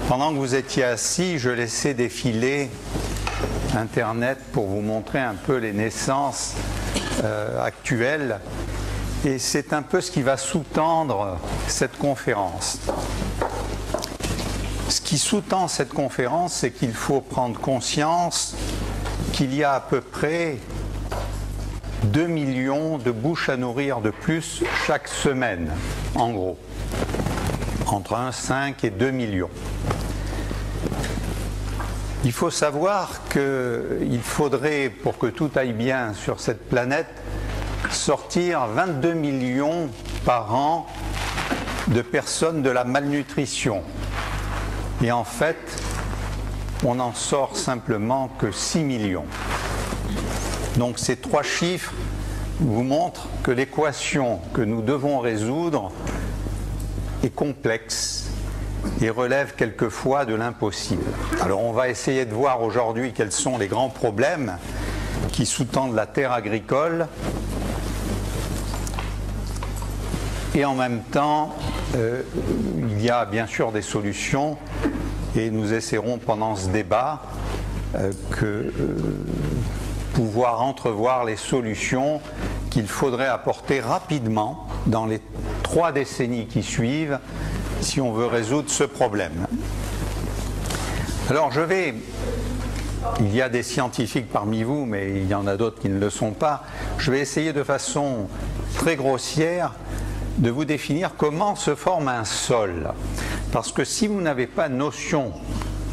Pendant que vous étiez assis, je laissais défiler Internet pour vous montrer un peu les naissances actuelles. Et c'est un peu ce qui va sous-tendre cette conférence. Ce qui sous-tend cette conférence, c'est qu'il faut prendre conscience qu'il y a à peu près 2 millions de bouches à nourrir de plus chaque semaine, en gros. Entre 1,5 et 2 millions. Il faut savoir qu'il faudrait, pour que tout aille bien sur cette planète, sortir 22 millions par an de personnes de la malnutrition. Et en fait, on n'en sort simplement que 6 millions. Donc ces trois chiffres vous montrent que l'équation que nous devons résoudre est complexe et relève quelquefois de l'impossible. Alors on va essayer de voir aujourd'hui quels sont les grands problèmes qui sous-tendent la terre agricole et en même temps il y a bien sûr des solutions et nous essaierons pendant ce débat pouvoir entrevoir les solutions qu'il faudrait apporter rapidement dans les 3 décennies qui suivent si on veut résoudre ce problème. Alors il y a des scientifiques parmi vous, mais il y en a d'autres qui ne le sont pas, je vais essayer de façon très grossière de vous définir comment se forme un sol. Parce que si vous n'avez pas notion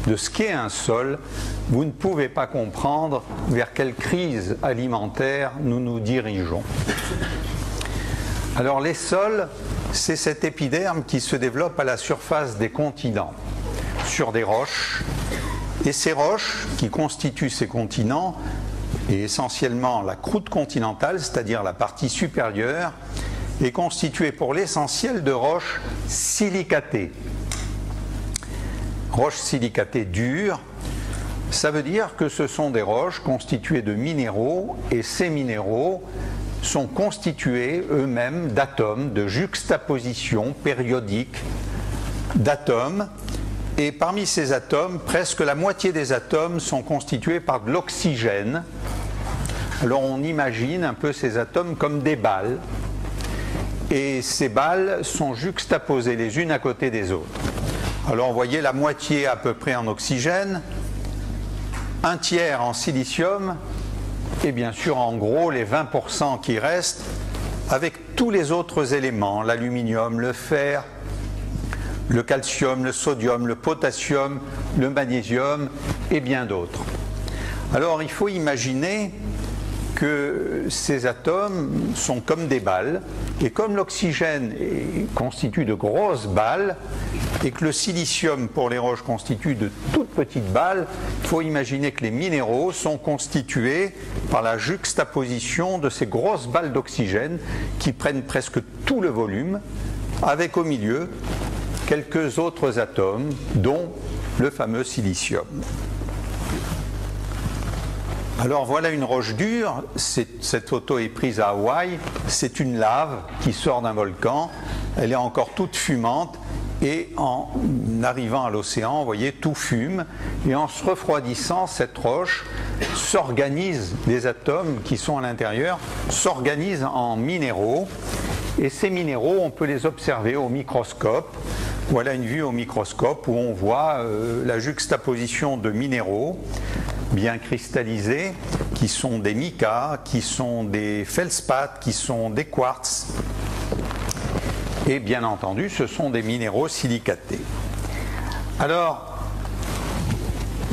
de ce qu'est un sol, vous ne pouvez pas comprendre vers quelle crise alimentaire nous nous dirigeons. Alors les sols, c'est cet épiderme qui se développe à la surface des continents, sur des roches. Et ces roches qui constituent ces continents, et essentiellement la croûte continentale, c'est-à-dire la partie supérieure, est constituée pour l'essentiel de roches silicatées. Roches silicatées dures, ça veut dire que ce sont des roches constituées de minéraux, et ces minéraux sont constitués eux-mêmes d'atomes, de juxtapositions périodiques d'atomes. Et parmi ces atomes, presque la moitié des atomes sont constitués par de l'oxygène. Alors on imagine un peu ces atomes comme des balles. Et ces balles sont juxtaposées les unes à côté des autres. Alors vous voyez la moitié à peu près en oxygène, un tiers en silicium, et bien sûr en gros les 20% qui restent avec tous les autres éléments, l'aluminium, le fer, le calcium, le sodium, le potassium, le magnésium et bien d'autres. Alors il faut imaginer que ces atomes sont comme des balles, et comme l'oxygène constitue de grosses balles, et que le silicium pour les roches constitue de toutes petites balles, il faut imaginer que les minéraux sont constitués par la juxtaposition de ces grosses balles d'oxygène qui prennent presque tout le volume, avec au milieu quelques autres atomes, dont le fameux silicium. Alors voilà une roche dure, cette photo est prise à Hawaï, c'est une lave qui sort d'un volcan, elle est encore toute fumante et en arrivant à l'océan, vous voyez, tout fume et en se refroidissant, cette roche s'organise, les atomes qui sont à l'intérieur s'organisent en minéraux et ces minéraux, on peut les observer au microscope. Voilà une vue au microscope où on voit la juxtaposition de minéraux bien cristallisés, qui sont des micas, qui sont des feldspaths, qui sont des quartz. Et bien entendu, ce sont des minéraux silicatés. Alors,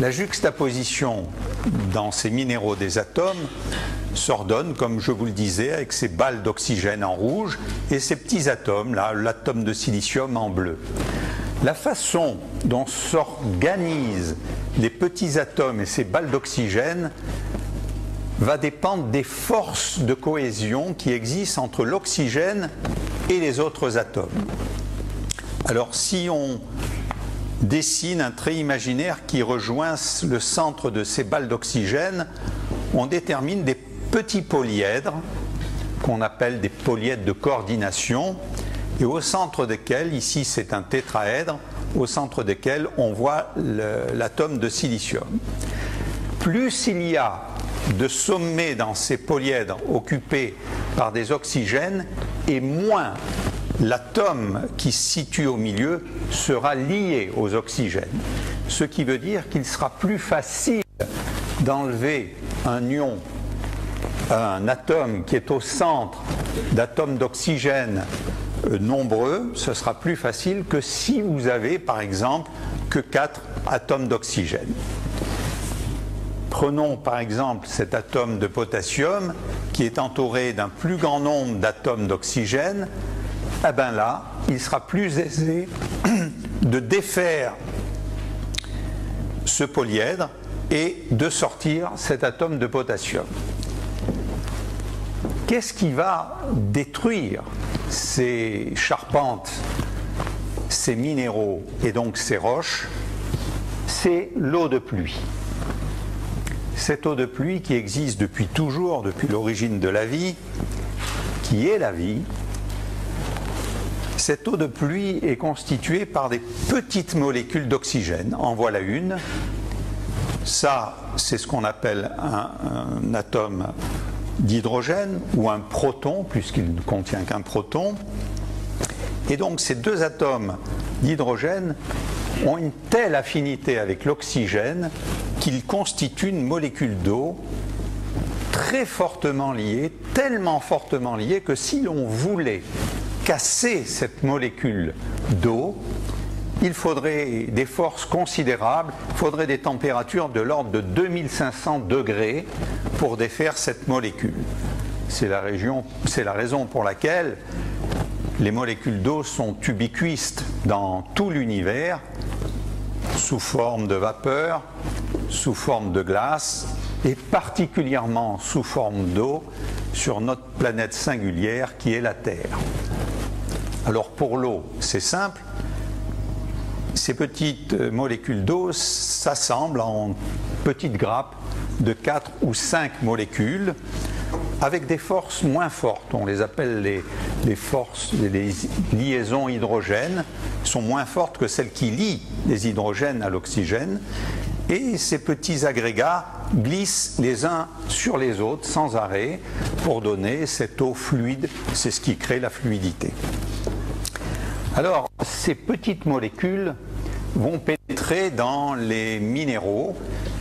la juxtaposition dans ces minéraux des atomes s'ordonne, comme je vous le disais, avec ces balles d'oxygène en rouge et ces petits atomes, là, l'atome de silicium en bleu. La façon dont s'organisent les petits atomes et ces balles d'oxygène va dépendre des forces de cohésion qui existent entre l'oxygène et les autres atomes. Alors si on dessine un trait imaginaire qui rejoint le centre de ces balles d'oxygène, on détermine des petits polyèdres qu'on appelle des polyèdres de coordination et au centre desquels, ici c'est un tétraèdre, au centre desquels on voit l'atome de silicium. Plus il y a de sommets dans ces polyèdres occupés par des oxygènes, et moins l'atome qui se situe au milieu sera lié aux oxygènes. Ce qui veut dire qu'il sera plus facile d'enlever un ion, un atome qui est au centre d'atomes d'oxygène nombreux, ce sera plus facile que si vous avez par exemple que 4 atomes d'oxygène. Prenons par exemple cet atome de potassium qui est entouré d'un plus grand nombre d'atomes d'oxygène. Eh bien là, il sera plus aisé de défaire ce polyèdre et de sortir cet atome de potassium. Qu'est-ce qui va détruire ces charpentes, ces minéraux et donc ces roches? C'est l'eau de pluie. Cette eau de pluie qui existe depuis toujours, depuis l'origine de la vie, qui est la vie. Cette eau de pluie est constituée par des petites molécules d'oxygène. En voilà une. Ça, c'est ce qu'on appelle un atome d'hydrogène ou un proton, puisqu'il ne contient qu'un proton. Et donc ces deux atomes d'hydrogène ont une telle affinité avec l'oxygène qu'ils constituent une molécule d'eau très fortement liée, tellement fortement liée que si l'on voulait casser cette molécule d'eau, il faudrait des forces considérables, il faudrait des températures de l'ordre de 2500 degrés pour défaire cette molécule. C'est la raison pour laquelle les molécules d'eau sont ubiquistes dans tout l'univers, sous forme de vapeur, sous forme de glace et particulièrement sous forme d'eau sur notre planète singulière qui est la Terre. Alors pour l'eau, c'est simple. Ces petites molécules d'eau s'assemblent en petites grappes de 4 ou 5 molécules avec des forces moins fortes. On les appelle les liaisons hydrogènes. Elles sont moins fortes que celles qui lient les hydrogènes à l'oxygène. Et ces petits agrégats glissent les uns sur les autres sans arrêt pour donner cette eau fluide. C'est ce qui crée la fluidité. Alors, ces petites molécules vont pénétrer dans les minéraux,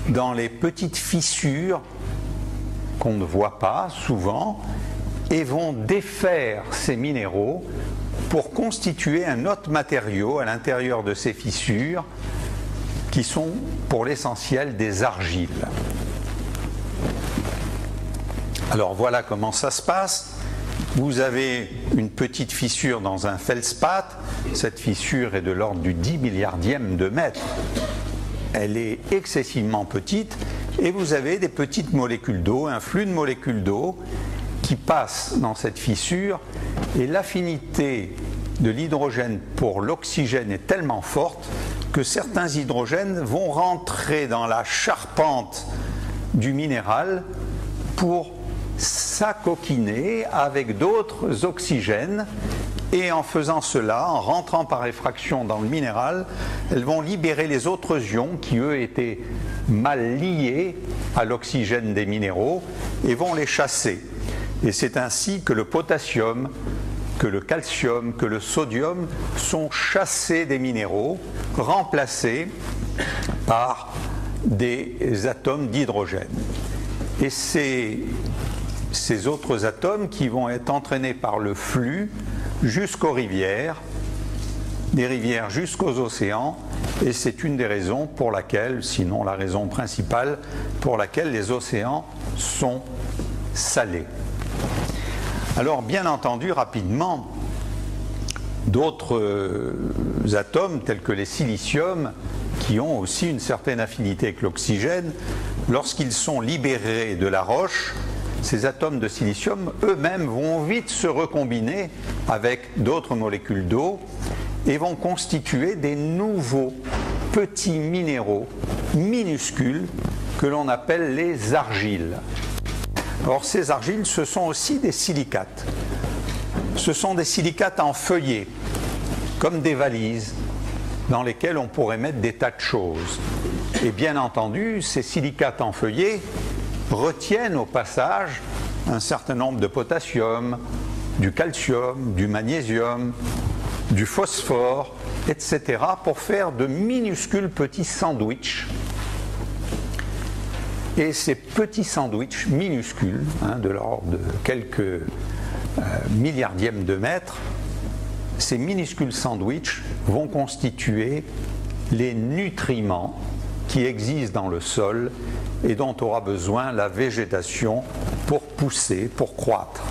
dans les petites fissures qu'on ne voit pas souvent, et vont défaire ces minéraux pour constituer un autre matériau à l'intérieur de ces fissures, qui sont pour l'essentiel des argiles. Alors voilà comment ça se passe. Vous avez une petite fissure dans un feldspath. Cette fissure est de l'ordre du 10 milliardième de mètre. Elle est excessivement petite et vous avez des petites molécules d'eau, un flux de molécules d'eau qui passe dans cette fissure et l'affinité de l'hydrogène pour l'oxygène est tellement forte que certains hydrogènes vont rentrer dans la charpente du minéral pour s'acoquiner avec d'autres oxygènes et en faisant cela, en rentrant par effraction dans le minéral, elles vont libérer les autres ions qui eux étaient mal liés à l'oxygène des minéraux et vont les chasser. Et c'est ainsi que le potassium, que le calcium, que le sodium sont chassés des minéraux, remplacés par des atomes d'hydrogène. Et ces autres atomes qui vont être entraînés par le flux jusqu'aux rivières, des rivières jusqu'aux océans, et c'est une des raisons pour laquelle, sinon la raison principale, pour laquelle les océans sont salés. Alors bien entendu, rapidement, d'autres atomes tels que les siliciums, qui ont aussi une certaine affinité avec l'oxygène, lorsqu'ils sont libérés de la roche, ces atomes de silicium eux-mêmes vont vite se recombiner avec d'autres molécules d'eau et vont constituer des nouveaux petits minéraux minuscules que l'on appelle les argiles. Or ces argiles, ce sont aussi des silicates. Ce sont des silicates en feuillets, comme des valises. dans lesquels on pourrait mettre des tas de choses. Et bien entendu, ces silicates enfeuillés retiennent au passage un certain nombre de potassium, du calcium, du magnésium, du phosphore, etc. pour faire de minuscules petits sandwichs. Et ces petits sandwichs minuscules, de l'ordre de quelques milliardièmes de mètre, ces minuscules sandwichs vont constituer les nutriments qui existent dans le sol et dont aura besoin la végétation pour pousser, pour croître.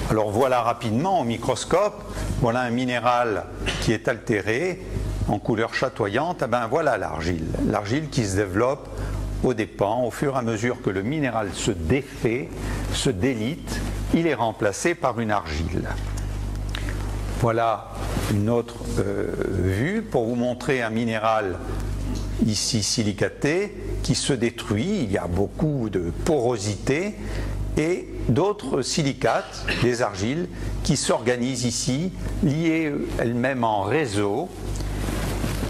Alors voilà rapidement au microscope, voilà un minéral qui est altéré en couleur chatoyante, et ben voilà l'argile. L'argile qui se développe aux dépens, au fur et à mesure que le minéral se défait, se délite, il est remplacé par une argile. Voilà une autre vue pour vous montrer un minéral ici silicaté qui se détruit, il y a beaucoup de porosité, et d'autres silicates, des argiles, qui s'organisent ici, liées elles-mêmes en réseau,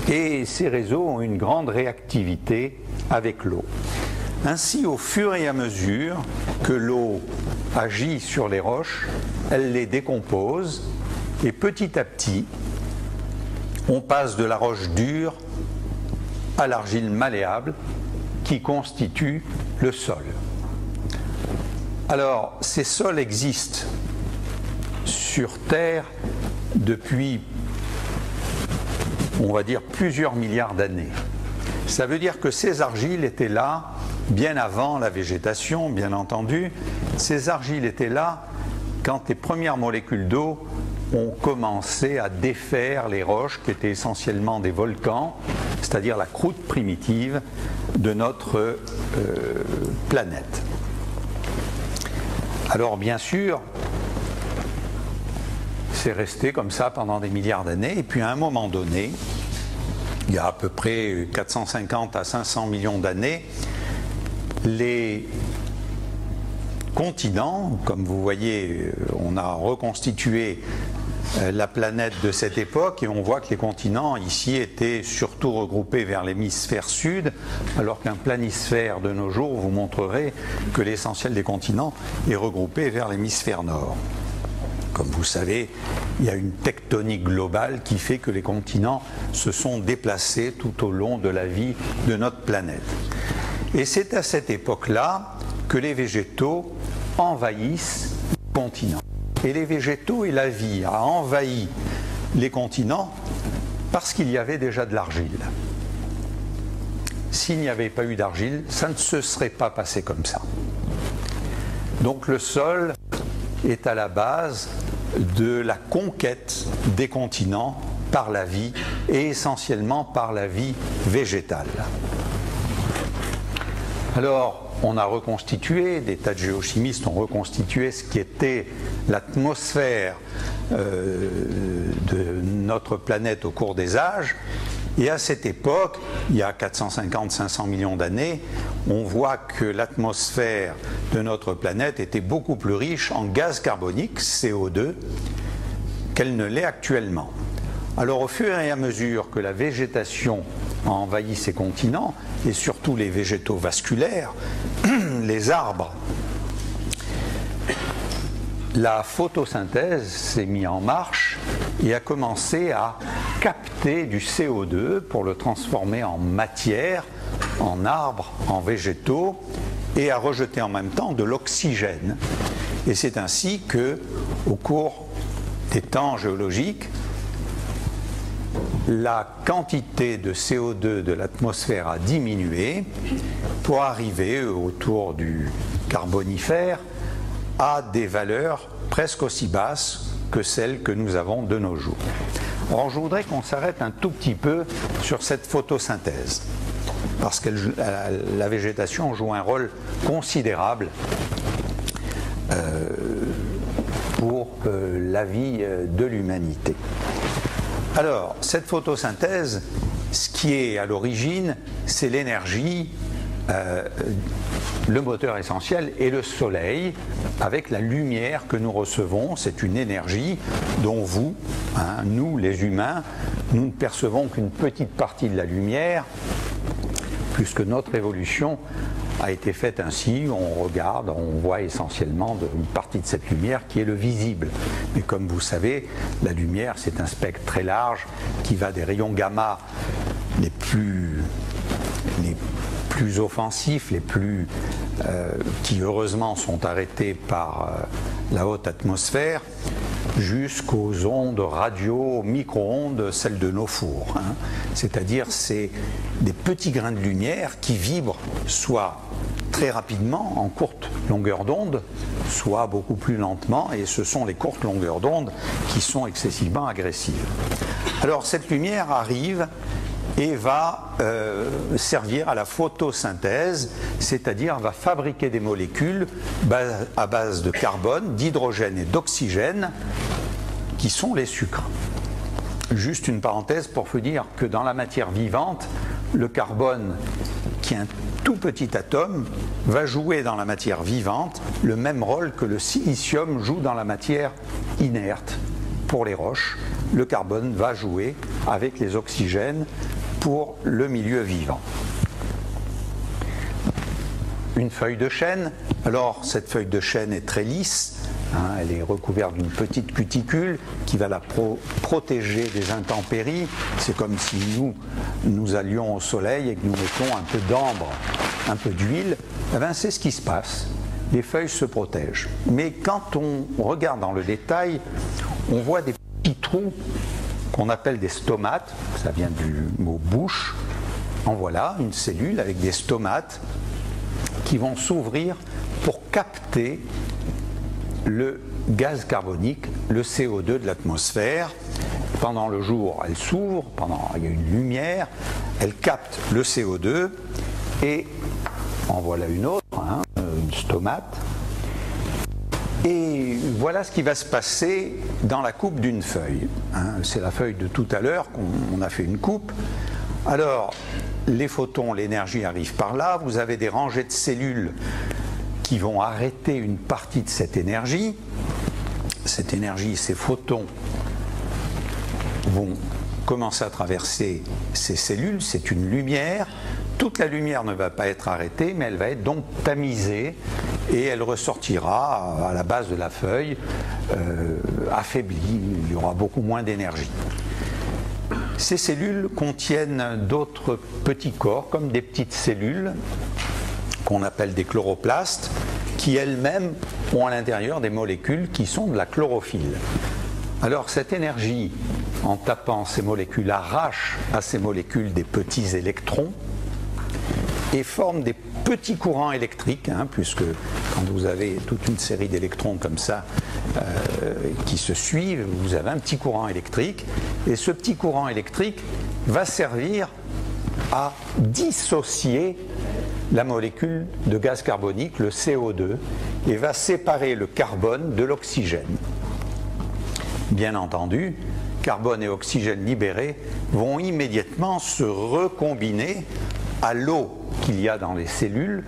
et ces réseaux ont une grande réactivité avec l'eau. Ainsi, au fur et à mesure que l'eau agit sur les roches, elle les décompose, et petit à petit, on passe de la roche dure à l'argile malléable qui constitue le sol. Alors, ces sols existent sur Terre depuis, on va dire, plusieurs milliards d'années. Ça veut dire que ces argiles étaient là bien avant la végétation, bien entendu. Ces argiles étaient là quand les premières molécules d'eau ont commencé à défaire les roches qui étaient essentiellement des volcans, c'est-à-dire la croûte primitive de notre planète. Alors bien sûr, c'est resté comme ça pendant des milliards d'années, et puis à un moment donné, il y a à peu près 450 à 500 millions d'années, les continents, comme vous voyez, on a reconstitué la planète de cette époque et on voit que les continents ici étaient surtout regroupés vers l'hémisphère sud, alors qu'un planisphère de nos jours vous montrerait que l'essentiel des continents est regroupé vers l'hémisphère nord. Comme vous savez, il y a une tectonique globale qui fait que les continents se sont déplacés tout au long de la vie de notre planète. Et c'est à cette époque-là que les végétaux envahissent les continents. Et les végétaux et la vie a envahi les continents parce qu'il y avait déjà de l'argile. S'il n'y avait pas eu d'argile, ça ne se serait pas passé comme ça. Donc le sol est à la base de la conquête des continents par la vie et essentiellement par la vie végétale. Alors, on a reconstitué, des tas de géochimistes ont reconstitué ce qui était l'atmosphère de notre planète au cours des âges. Et à cette époque, il y a 450-500 millions d'années, on voit que l'atmosphère de notre planète était beaucoup plus riche en gaz carbonique, CO2, qu'elle ne l'est actuellement. Alors au fur et à mesure que la végétation a envahi ces continents, et surtout les végétaux vasculaires, les arbres, la photosynthèse s'est mise en marche et a commencé à capter du CO2 pour le transformer en matière, en arbres, en végétaux, et à rejeter en même temps de l'oxygène. Et c'est ainsi que, au cours des temps géologiques, la quantité de CO2 de l'atmosphère a diminué pour arriver autour du Carbonifère à des valeurs presque aussi basses que celles que nous avons de nos jours. Alors je voudrais qu'on s'arrête un tout petit peu sur cette photosynthèse, parce que la végétation joue un rôle considérable pour la vie de l'humanité. Alors, cette photosynthèse, ce qui est à l'origine, c'est l'énergie le moteur essentiel est le soleil, avec la lumière que nous recevons. C'est une énergie dont vous, nous les humains, nous ne percevons qu'une petite partie de la lumière, puisque notre évolution a été faite ainsi. On regarde, on voit essentiellement une partie de cette lumière qui est le visible. Mais comme vous savez, la lumière, c'est un spectre très large qui va des rayons gamma les plus offensifs, qui heureusement sont arrêtés par la haute atmosphère, jusqu'aux ondes radio, micro-ondes, celles de nos fours. C'est-à-dire, c'est des petits grains de lumière qui vibrent soit très rapidement, en courte longueur d'onde, soit beaucoup plus lentement, et ce sont les courtes longueurs d'onde qui sont excessivement agressives. Alors, cette lumière arrive et va servir à la photosynthèse, c'est-à-dire va fabriquer des molécules à base de carbone, d'hydrogène et d'oxygène, qui sont les sucres. Juste une parenthèse pour vous dire que dans la matière vivante, le carbone, qui est un tout petit atome, va jouer dans la matière vivante le même rôle que le silicium joue dans la matière inerte pour les roches. Le carbone va jouer avec les oxygènes pour le milieu vivant. Une feuille de chêne. Alors, cette feuille de chêne est très lisse. Elle est recouverte d'une petite cuticule qui va la protéger des intempéries. C'est comme si nous allions au soleil et que nous mettons un peu d'ambre, un peu d'huile. C'est ce qui se passe. Les feuilles se protègent. Mais quand on regarde dans le détail, on voit des petits trous qu'on appelle des stomates. Ça vient du mot bouche. En voilà une cellule avec des stomates qui vont s'ouvrir pour capter le gaz carbonique, le CO2 de l'atmosphère. Pendant le jour, elle s'ouvre, il y a une lumière, elle capte le CO2 et en voilà une autre, une stomate. Et voilà ce qui va se passer dans la coupe d'une feuille. C'est la feuille de tout à l'heure qu'on a fait une coupe. Alors, les photons, l'énergie arrive par là, vous avez des rangées de cellules qui vont arrêter une partie de cette énergie. Cette énergie, ces photons vont commencer à traverser ces cellules, c'est une lumière. Toute la lumière ne va pas être arrêtée, mais elle va être donc tamisée et elle ressortira à la base de la feuille affaiblie, il y aura beaucoup moins d'énergie. Ces cellules contiennent d'autres petits corps, comme des petites cellules, qu'on appelle des chloroplastes, qui elles-mêmes ont à l'intérieur des molécules qui sont de la chlorophylle. Alors cette énergie, en tapant ces molécules, arrache à ces molécules des petits électrons et forme des petits courants électriques, puisque quand vous avez toute une série d'électrons comme ça qui se suivent, vous avez un petit courant électrique, et ce petit courant électrique va servir à dissocier la molécule de gaz carbonique, le CO2, et va séparer le carbone de l'oxygène. Bien entendu, carbone et oxygène libérés vont immédiatement se recombiner à l'eau qu'il y a dans les cellules,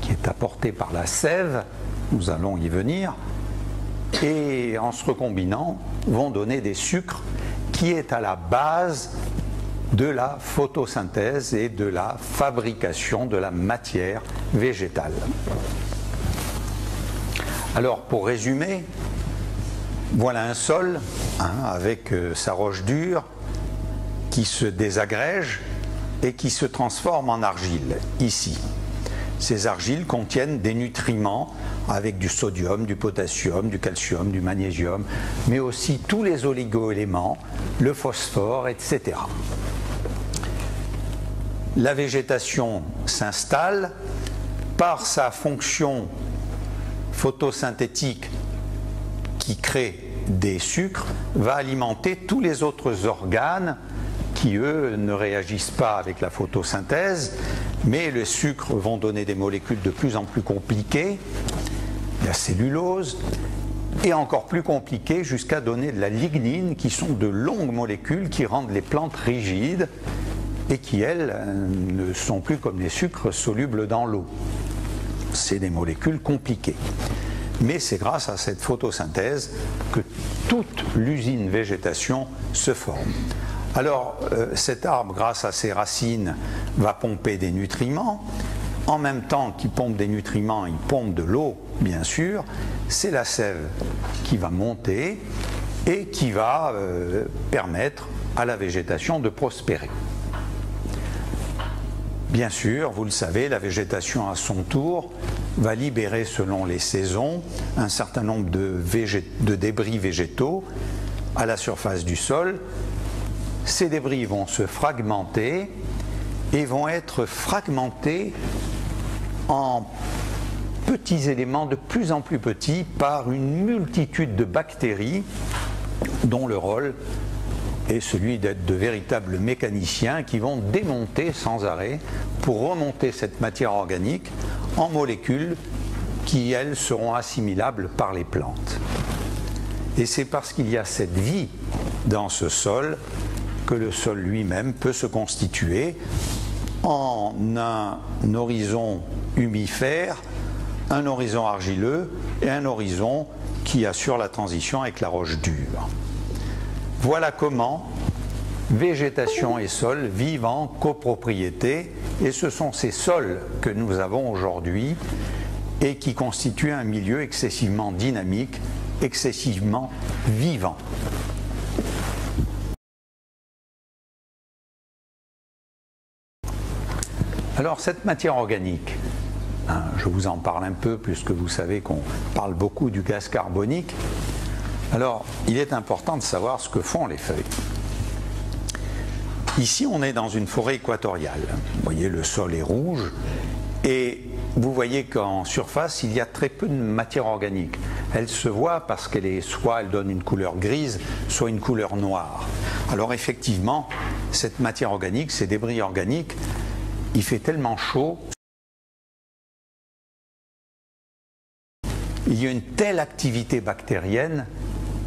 qui est apportée par la sève, nous allons y venir, et en se recombinant vont donner des sucres qui est à la base de la photosynthèse et de la fabrication de la matière végétale. Alors pour résumer, voilà un sol avec sa roche dure qui se désagrège et qui se transforme en argile, ici. Ces argiles contiennent des nutriments avec du sodium, du potassium, du calcium, du magnésium, mais aussi tous les oligo-éléments, le phosphore, etc. La végétation s'installe par sa fonction photosynthétique qui crée des sucres, va alimenter tous les autres organes qui, eux, ne réagissent pas avec la photosynthèse, mais les sucres vont donner des molécules de plus en plus compliquées, la cellulose, et encore plus compliquées jusqu'à donner de la lignine, qui sont de longues molécules qui rendent les plantes rigides et qui, elles, ne sont plus comme les sucres solubles dans l'eau. C'est des molécules compliquées. Mais c'est grâce à cette photosynthèse que toute l'usine végétation se forme. Alors, cet arbre, grâce à ses racines, va pomper des nutriments. En même temps qu'il pompe des nutriments, il pompe de l'eau, bien sûr. C'est la sève qui va monter et qui va permettre à la végétation de prospérer. Bien sûr, vous le savez, la végétation à son tour va libérer selon les saisons un certain nombre de débris végétaux à la surface du sol. Ces débris vont se fragmenter et vont être fragmentés en petits éléments de plus en plus petits par une multitude de bactéries dont le rôle est celui d'être de véritables mécaniciens qui vont démonter sans arrêt pour remonter cette matière organique en molécules qui, elles, seront assimilables par les plantes. Et c'est parce qu'il y a cette vie dans ce sol que le sol lui-même peut se constituer en un horizon humifère, un horizon argileux et un horizon qui assure la transition avec la roche dure. Voilà comment végétation et sol vivent en copropriété, et ce sont ces sols que nous avons aujourd'hui et qui constituent un milieu excessivement dynamique, excessivement vivant. Alors cette matière organique, je vous en parle un peu puisque vous savez qu'on parle beaucoup du gaz carbonique. Alors il est important de savoir ce que font les feuilles. Ici on est dans une forêt équatoriale. Vous voyez, le sol est rouge et vous voyez qu'en surface il y a très peu de matière organique. Elle se voit parce qu'elle est soit elle donne une couleur grise, soit une couleur noire. Alors effectivement, cette matière organique, ces débris organiques, il fait tellement chaud, il y a une telle activité bactérienne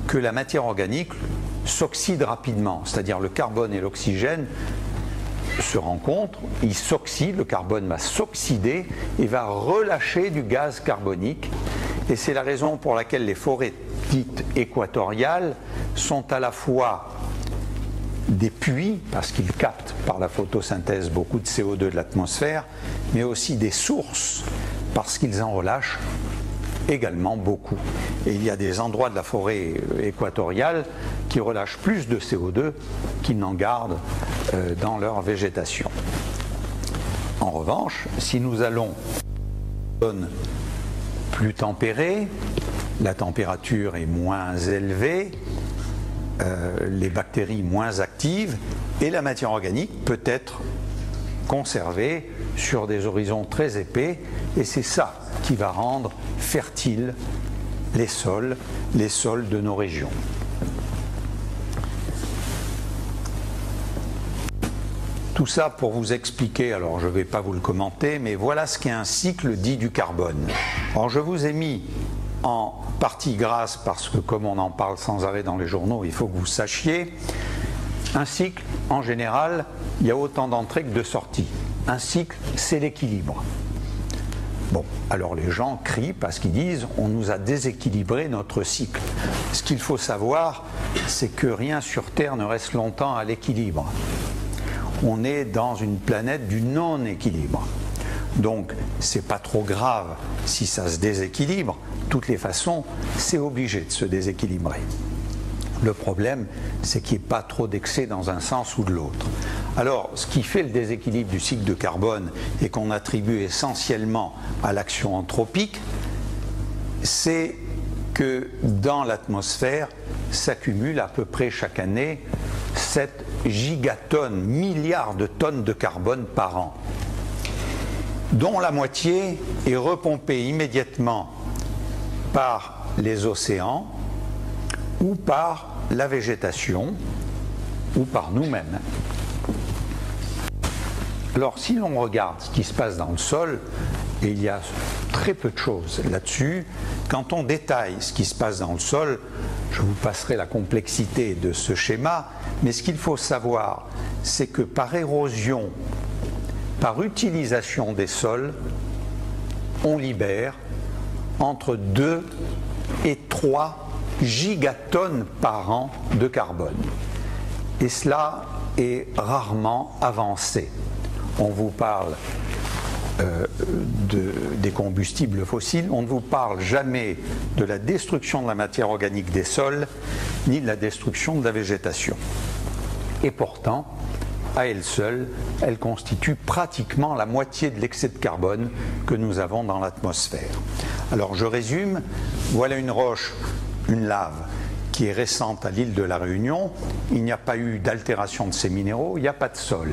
que la matière organique s'oxyde rapidement, c'est-à-dire le carbone et l'oxygène se rencontrent, ils s'oxydent, le carbone va s'oxyder et va relâcher du gaz carbonique, et c'est la raison pour laquelle les forêts dites équatoriales sont à la fois des puits, parce qu'ils captent par la photosynthèse beaucoup de CO2 de l'atmosphère, mais aussi des sources, parce qu'ils en relâchent également beaucoup. Et il y a des endroits de la forêt équatoriale qui relâchent plus de CO2 qu'ils n'en gardent dans leur végétation. En revanche, si nous allons dans une zone plus tempérée, la température est moins élevée, les bactéries moins actives, et la matière organique peut être conservée sur des horizons très épais, et c'est ça qui va rendre fertiles les sols de nos régions. Tout ça pour vous expliquer, alors je ne vais pas vous le commenter, mais voilà ce qu'est un cycle dit du carbone. Alors je vous ai mis en partie grasse parce que comme on en parle sans arrêt dans les journaux, il faut que vous sachiez, un cycle, en général, il y a autant d'entrées que de sorties. Un cycle, c'est l'équilibre. Bon, alors les gens crient parce qu'ils disent on nous a déséquilibré notre cycle. Ce qu'il faut savoir, c'est que rien sur Terre ne reste longtemps à l'équilibre. On est dans une planète du non-équilibre. Donc, c'est pas trop grave si ça se déséquilibre. De toutes les façons, c'est obligé de se déséquilibrer. Le problème, c'est qu'il n'y ait pas trop d'excès dans un sens ou de l'autre. Alors, ce qui fait le déséquilibre du cycle de carbone et qu'on attribue essentiellement à l'action anthropique, c'est que dans l'atmosphère s'accumule à peu près chaque année 7 gigatonnes, milliards de tonnes de carbone par an, dont la moitié est repompée immédiatement par les océans ou par la végétation ou par nous-mêmes. Alors si l'on regarde ce qui se passe dans le sol, et il y a très peu de choses là-dessus. Quand on détaille ce qui se passe dans le sol, je vous passerai la complexité de ce schéma, mais ce qu'il faut savoir, c'est que par érosion, par utilisation des sols, on libère entre 2 et 3 gigatonnes par an de carbone. Et cela est rarement avancé. On vous parle des combustibles fossiles, on ne vous parle jamais de la destruction de la matière organique des sols, ni de la destruction de la végétation. Et pourtant, à elle seule, elle constitue pratiquement la moitié de l'excès de carbone que nous avons dans l'atmosphère. Alors je résume, voilà une roche, une lave, qui est récente à l'île de la Réunion. Il n'y a pas eu d'altération de ces minéraux, il n'y a pas de sol.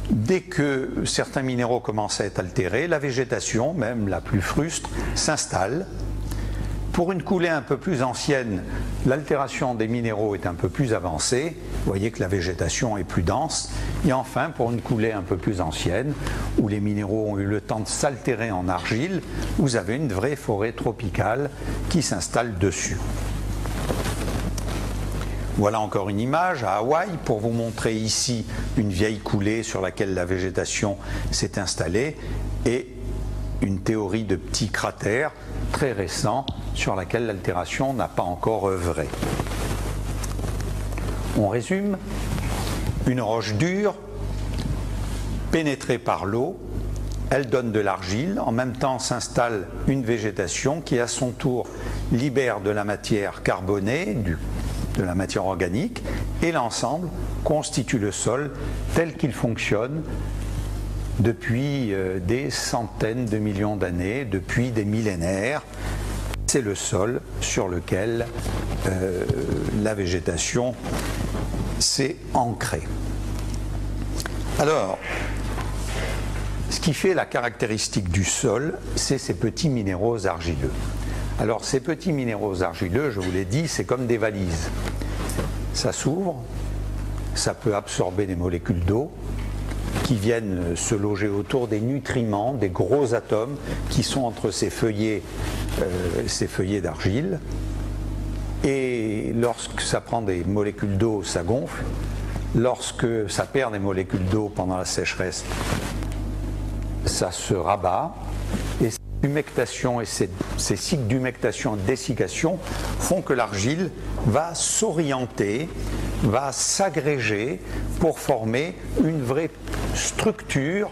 Dès que certains minéraux commencent à être altérés, la végétation, même la plus frustre, s'installe. Pour une coulée un peu plus ancienne, l'altération des minéraux est un peu plus avancée. Vous voyez que la végétation est plus dense. Et enfin, pour une coulée un peu plus ancienne, où les minéraux ont eu le temps de s'altérer en argile, vous avez une vraie forêt tropicale qui s'installe dessus. Voilà encore une image à Hawaï pour vous montrer ici une vieille coulée sur laquelle la végétation s'est installée et une théorie de petits cratères très récents sur laquelle l'altération n'a pas encore œuvré. On résume, une roche dure pénétrée par l'eau, elle donne de l'argile, en même temps s'installe une végétation qui à son tour libère de la matière carbonée, de la matière organique, et l'ensemble constitue le sol tel qu'il fonctionne depuis des centaines de millions d'années, depuis des millénaires. C'est le sol sur lequel la végétation s'est ancrée. Alors, ce qui fait la caractéristique du sol, c'est ces petits minéraux argileux. Alors ces petits minéraux argileux, je vous l'ai dit, c'est comme des valises. Ça s'ouvre, ça peut absorber des molécules d'eau qui viennent se loger autour des nutriments, des gros atomes qui sont entre ces feuillets d'argile. Et lorsque ça prend des molécules d'eau, ça gonfle. Lorsque ça perd des molécules d'eau pendant la sécheresse, ça se rabat. Et l'humectation et ces cycles d'humectation et de dessiccation font que l'argile va s'orienter, va s'agréger pour former une vraie structure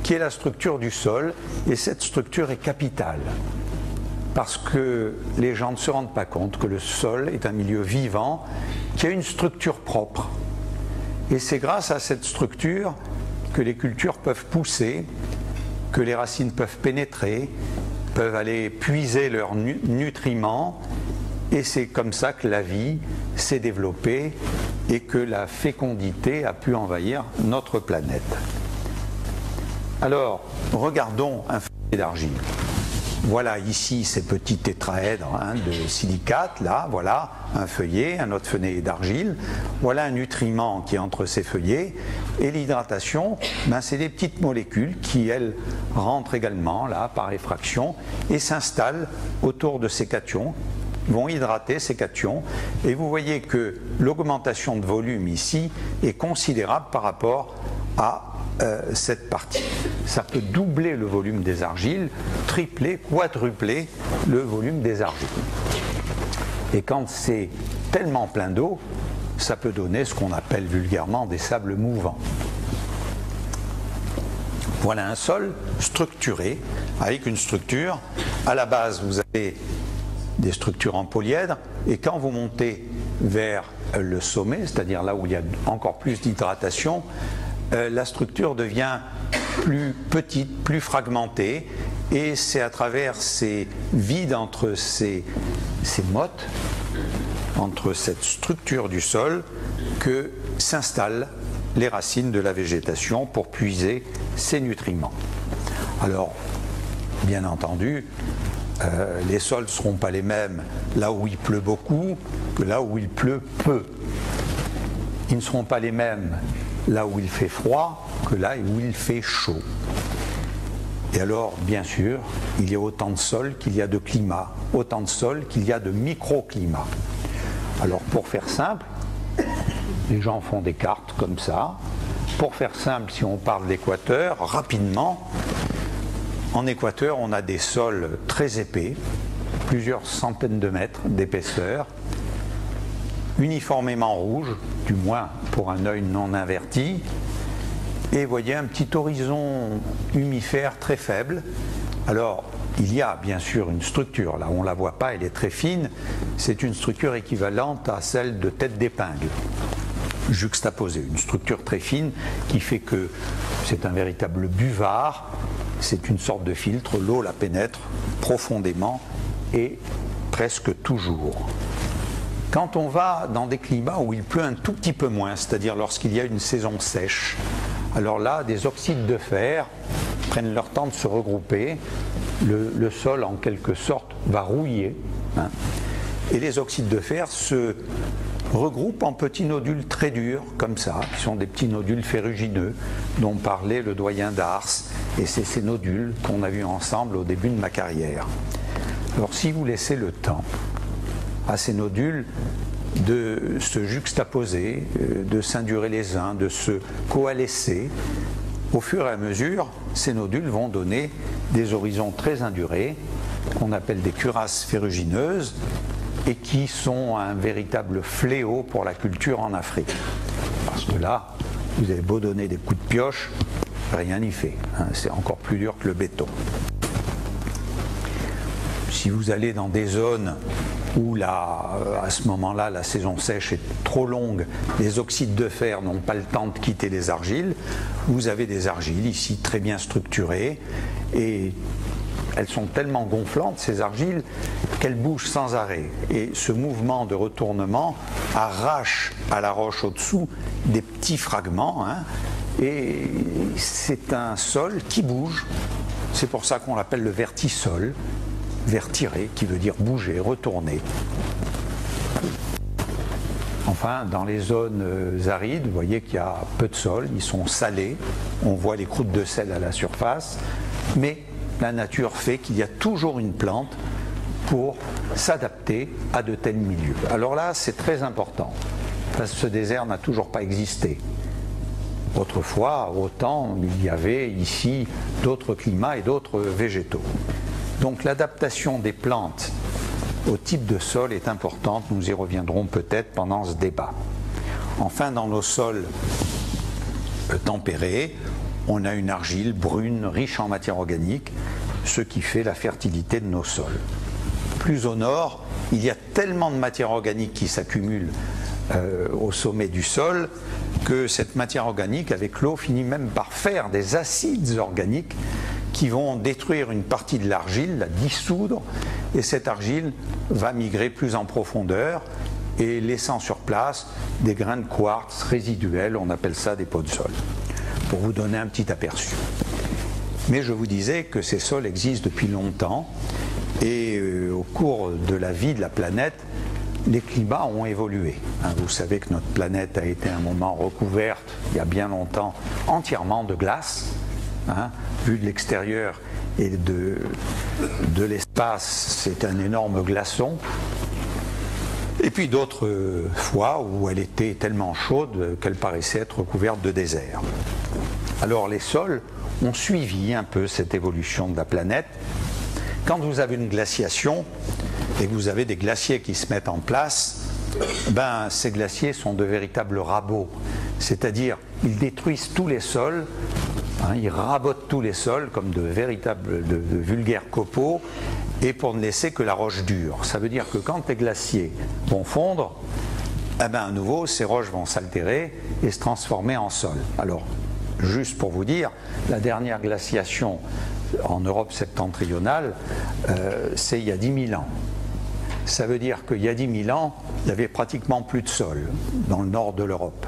qui est la structure du sol, et cette structure est capitale parce que les gens ne se rendent pas compte que le sol est un milieu vivant qui a une structure propre, et c'est grâce à cette structure que les cultures peuvent pousser, que les racines peuvent pénétrer, peuvent aller puiser leurs nutriments, et c'est comme ça que la vie s'est développée et que la fécondité a pu envahir notre planète. Alors, regardons un feuillet d'argile. Voilà ici ces petits tétraèdres de silicate, là, voilà un feuillet, un autre feuillet d'argile, voilà un nutriment qui est entre ces feuillets, et l'hydratation, c'est des petites molécules qui, elles, rentrent également, là, par effraction, et s'installent autour de ces cations, vont hydrater ces cations, et vous voyez que l'augmentation de volume ici est considérable par rapport à cette partie. Ça peut doubler le volume des argiles, tripler, quadrupler le volume des argiles. Et quand c'est tellement plein d'eau, ça peut donner ce qu'on appelle vulgairement des sables mouvants. Voilà un sol structuré, avec une structure. À la base, vous avez des structures en polyèdre, et quand vous montez vers le sommet, c'est-à-dire là où il y a encore plus d'hydratation, la structure devient plus petite, plus fragmentée, et c'est à travers ces vides entre ces mottes, entre cette structure du sol, que s'installent les racines de la végétation pour puiser ces nutriments. Alors, bien entendu, les sols ne seront pas les mêmes là où il pleut beaucoup que là où il pleut peu. Ils ne seront pas les mêmes là où il fait froid que là où il fait chaud. Et alors, bien sûr, il y a autant de sols qu'il y a de climats, autant de sols qu'il y a de microclimats. Alors, pour faire simple, les gens font des cartes comme ça. Pour faire simple, si on parle d'équateur, rapidement, en équateur, on a des sols très épais, plusieurs centaines de mètres d'épaisseur, uniformément rouges, du moins pour un œil non inverti. Et vous voyez un petit horizon humifère très faible. Alors, il y a bien sûr une structure, là on ne la voit pas, elle est très fine, c'est une structure équivalente à celle de tête d'épingle, juxtaposée, une structure très fine qui fait que c'est un véritable buvard, c'est une sorte de filtre, l'eau la pénètre profondément et presque toujours. Quand on va dans des climats où il pleut un tout petit peu moins, c'est-à-dire lorsqu'il y a une saison sèche, alors là, des oxydes de fer prennent leur temps de se regrouper, le sol en quelque sorte va rouiller, hein, et les oxydes de fer se regroupent en petits nodules très durs, comme ça, qui sont des petits nodules ferrugineux, dont parlait le doyen d'Ars, et c'est ces nodules qu'on a vus ensemble au début de ma carrière. Alors si vous laissez le temps à ces nodules de se juxtaposer, de s'indurer les uns, de se coalescer, au fur et à mesure, ces nodules vont donner des horizons très indurés, qu'on appelle des cuirasses ferrugineuses, et qui sont un véritable fléau pour la culture en Afrique. Parce que là, vous avez beau donner des coups de pioche, rien n'y fait, hein, c'est encore plus dur que le béton. Si vous allez dans des zones où à ce moment-là, la saison sèche est trop longue, les oxydes de fer n'ont pas le temps de quitter les argiles, vous avez des argiles ici très bien structurées, et elles sont tellement gonflantes, ces argiles, qu'elles bougent sans arrêt. Et ce mouvement de retournement arrache à la roche au-dessous des petits fragments, hein, et c'est un sol qui bouge. C'est pour ça qu'on l'appelle le vertisol. Vertirer, qui veut dire bouger, retourner. Enfin, dans les zones arides, vous voyez qu'il y a peu de sol, ils sont salés, on voit les croûtes de sel à la surface, mais la nature fait qu'il y a toujours une plante pour s'adapter à de tels milieux. Alors là, c'est très important, parce que ce désert n'a toujours pas existé. Autrefois, autant il y avait ici d'autres climats et d'autres végétaux. Donc l'adaptation des plantes au type de sol est importante, nous y reviendrons peut-être pendant ce débat. Enfin, dans nos sols tempérés, on a une argile brune, riche en matière organique, ce qui fait la fertilité de nos sols. Plus au nord, il y a tellement de matière organique qui s'accumule au sommet du sol que cette matière organique, avec l'eau, finit même par faire des acides organiques qui vont détruire une partie de l'argile, la dissoudre, et cette argile va migrer plus en profondeur et laissant sur place des grains de quartz résiduels, on appelle ça des pots de sol, pour vous donner un petit aperçu. Mais je vous disais que ces sols existent depuis longtemps, et au cours de la vie de la planète, les climats ont évolué. Vous savez que notre planète a été un moment recouverte, il y a bien longtemps, entièrement de glace. Vu de l'extérieur et de l'espace, c'est un énorme glaçon. Et puis d'autres fois où elle était tellement chaude qu'elle paraissait être recouverte de désert. Alors les sols ont suivi un peu cette évolution de la planète. Quand vous avez une glaciation et que vous avez des glaciers qui se mettent en place, ces glaciers sont de véritables rabots. C'est-à-dire, ils détruisent tous les sols, ils rabotent tous les sols comme de vulgaires copeaux, et pour ne laisser que la roche dure. Ça veut dire que quand les glaciers vont fondre, à nouveau, ces roches vont s'altérer et se transformer en sol. Alors, juste pour vous dire, la dernière glaciation en Europe septentrionale, c'est il y a 10 000 ans. Ça veut dire qu'il y a 10 000 ans, il n'y avait pratiquement plus de sol dans le nord de l'Europe.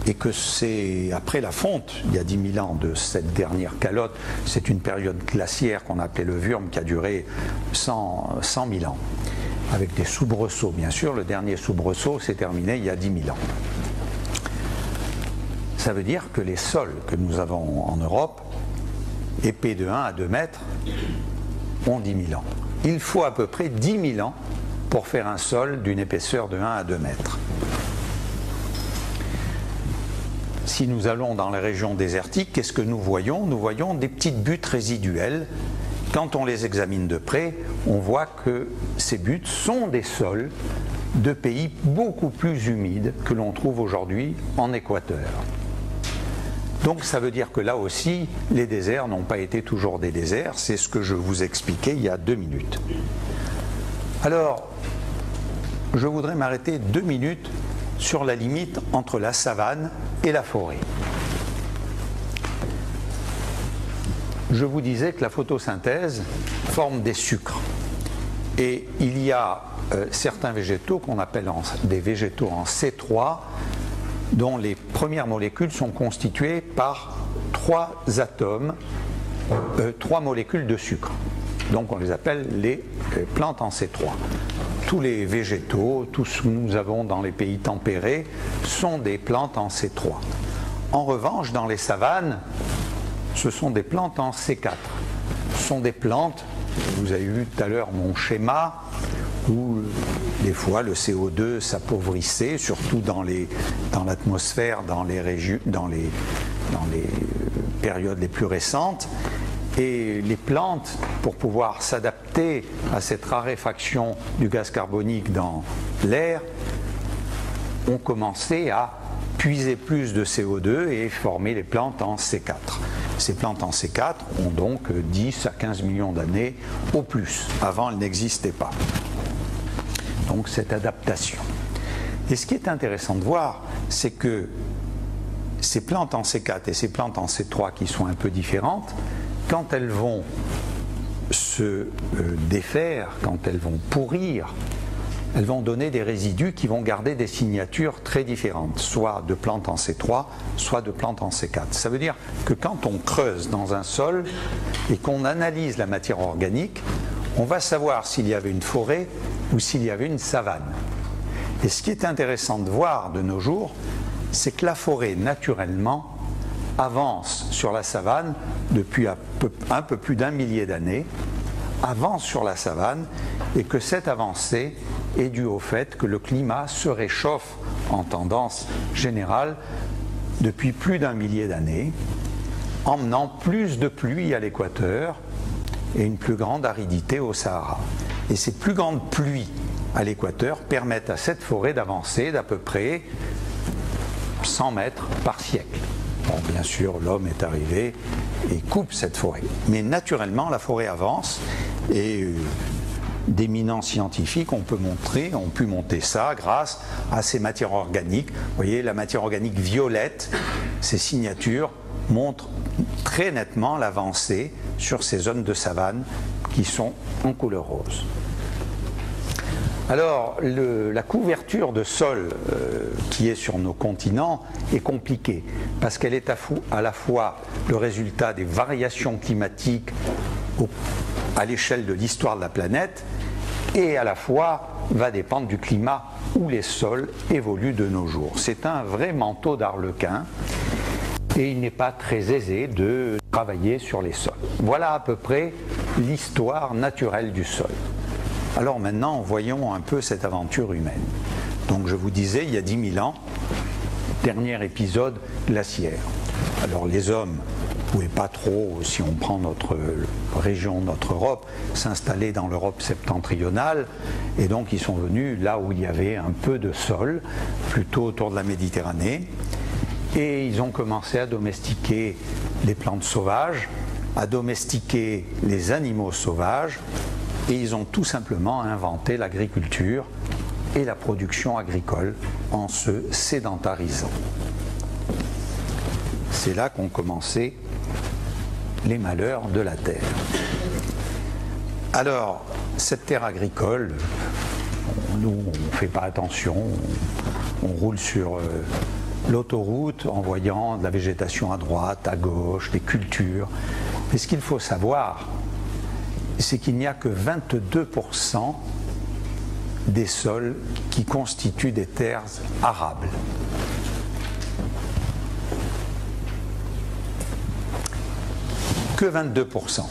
Et que c'est après la fonte, il y a 10 000 ans, de cette dernière calotte, c'est une période glaciaire qu'on appelait le Wurm qui a duré 100 000 ans. Avec des soubresauts, bien sûr. Le dernier soubresaut s'est terminé il y a 10 000 ans. Ça veut dire que les sols que nous avons en Europe épais de 1 à 2 mètres ont 10 000 ans. Il faut à peu près 10 000 ans pour faire un sol d'une épaisseur de 1 à 2 mètres. Si nous allons dans les régions désertiques, qu'est-ce que nous voyons? Nous voyons des petites buttes résiduelles. Quand on les examine de près, on voit que ces buttes sont des sols de pays beaucoup plus humides que l'on trouve aujourd'hui en Équateur. Donc ça veut dire que là aussi, les déserts n'ont pas été toujours des déserts, c'est ce que je vous expliquais il y a 2 minutes. Alors, je voudrais m'arrêter 2 minutes sur la limite entre la savane et la forêt. Je vous disais que la photosynthèse forme des sucres. Et il y a certains végétaux qu'on appelle des végétaux en C3, dont les premières molécules sont constituées par 3 molécules de sucre. Donc on les appelle les plantes en C3. Tous les végétaux, tout ce que nous avons dans les pays tempérés, sont des plantes en C3. En revanche, dans les savanes, ce sont des plantes en C4. Ce sont des plantes, vous avez vu tout à l'heure mon schéma, où des fois le CO2 s'appauvrissait, surtout dans l'atmosphère, dans les périodes les plus récentes. Et les plantes, pour pouvoir s'adapter à cette raréfaction du gaz carbonique dans l'air, ont commencé à puiser plus de CO2 et former les plantes en C4. Ces plantes en C4 ont donc 10 à 15 millions d'années au plus. Avant, elles n'existaient pas. Donc cette adaptation. Et ce qui est intéressant de voir, c'est que ces plantes en C4 et ces plantes en C3 qui sont un peu différentes, quand elles vont se défaire, quand elles vont pourrir, elles vont donner des résidus qui vont garder des signatures très différentes, soit de plantes en C3, soit de plantes en C4. Ça veut dire que quand on creuse dans un sol et qu'on analyse la matière organique, on va savoir s'il y avait une forêt ou s'il y avait une savane. Et ce qui est intéressant de voir de nos jours, c'est que la forêt, naturellement, avance sur la savane depuis un peu plus d'1 millier d'années, avance sur la savane, et que cette avancée est due au fait que le climat se réchauffe en tendance générale depuis plus d'1 millier d'années, emmenant plus de pluie à l'équateur et une plus grande aridité au Sahara. Et ces plus grandes pluies à l'équateur permettent à cette forêt d'avancer d'à peu près 100 mètres par siècle. Bon, bien sûr, l'homme est arrivé et coupe cette forêt. Mais naturellement, la forêt avance et d'éminents scientifiques ont pu monter ça grâce à ces matières organiques. Vous voyez, la matière organique violette, ces signatures montrent très nettement l'avancée sur ces zones de savane qui sont en couleur rose. Alors, la couverture de sol qui est sur nos continents est compliquée parce qu'elle est à la fois le résultat des variations climatiques à l'échelle de l'histoire de la planète et à la fois va dépendre du climat où les sols évoluent de nos jours. C'est un vrai manteau d'arlequin et il n'est pas très aisé de travailler sur les sols. Voilà à peu près l'histoire naturelle du sol. Alors maintenant, voyons un peu cette aventure humaine. Donc je vous disais, il y a 10 000 ans, dernier épisode glaciaire. Alors les hommes ne pouvaient pas trop, si on prend notre région, notre Europe, s'installer dans l'Europe septentrionale, et donc ils sont venus là où il y avait un peu de sol, plutôt autour de la Méditerranée, et ils ont commencé à domestiquer les plantes sauvages, à domestiquer les animaux sauvages, et ils ont tout simplement inventé l'agriculture et la production agricole en se sédentarisant. C'est là qu'ont commencé les malheurs de la terre. Alors, cette terre agricole, nous, on ne fait pas attention, on roule sur l'autoroute en voyant de la végétation à droite, à gauche, des cultures. Mais ce qu'il faut savoir, c'est qu'il n'y a que 22% des sols qui constituent des terres arables. que 22%.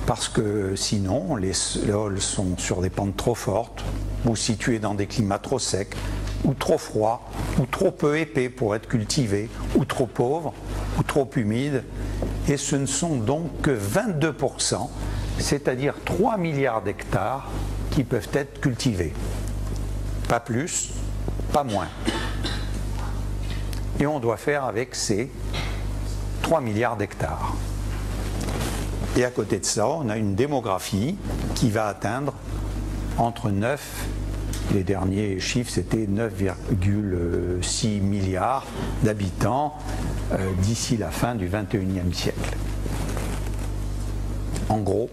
Parce que sinon, les sols sont sur des pentes trop fortes, ou situés dans des climats trop secs, ou trop froids, ou trop peu épais pour être cultivés, ou trop pauvres, ou trop humides. Et ce ne sont donc que 22%, c'est-à-dire 3 milliards d'hectares qui peuvent être cultivés. Pas plus, pas moins. Et on doit faire avec ces 3 milliards d'hectares. Et à côté de ça, on a une démographie qui va atteindre entre 9, les derniers chiffres c'était 9,6 milliards d'habitants d'ici la fin du XXIe siècle. En gros,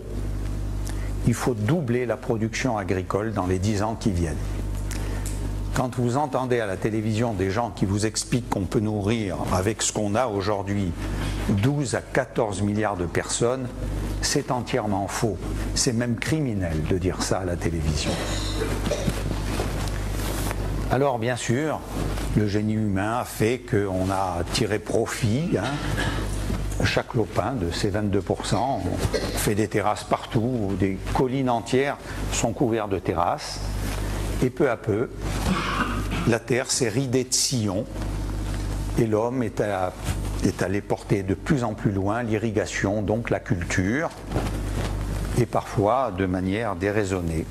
il faut doubler la production agricole dans les 10 ans qui viennent. Quand vous entendez à la télévision des gens qui vous expliquent qu'on peut nourrir avec ce qu'on a aujourd'hui 12 à 14 milliards de personnes, c'est entièrement faux. C'est même criminel de dire ça à la télévision. Alors bien sûr, le génie humain a fait qu'on a tiré profit. Chaque lopin de ces 22%, on fait des terrasses partout, des collines entières sont couvertes de terrasses. Et peu à peu, la terre s'est ridée de sillons et l'homme est allé porter de plus en plus loin l'irrigation, donc la culture, et parfois de manière déraisonnée.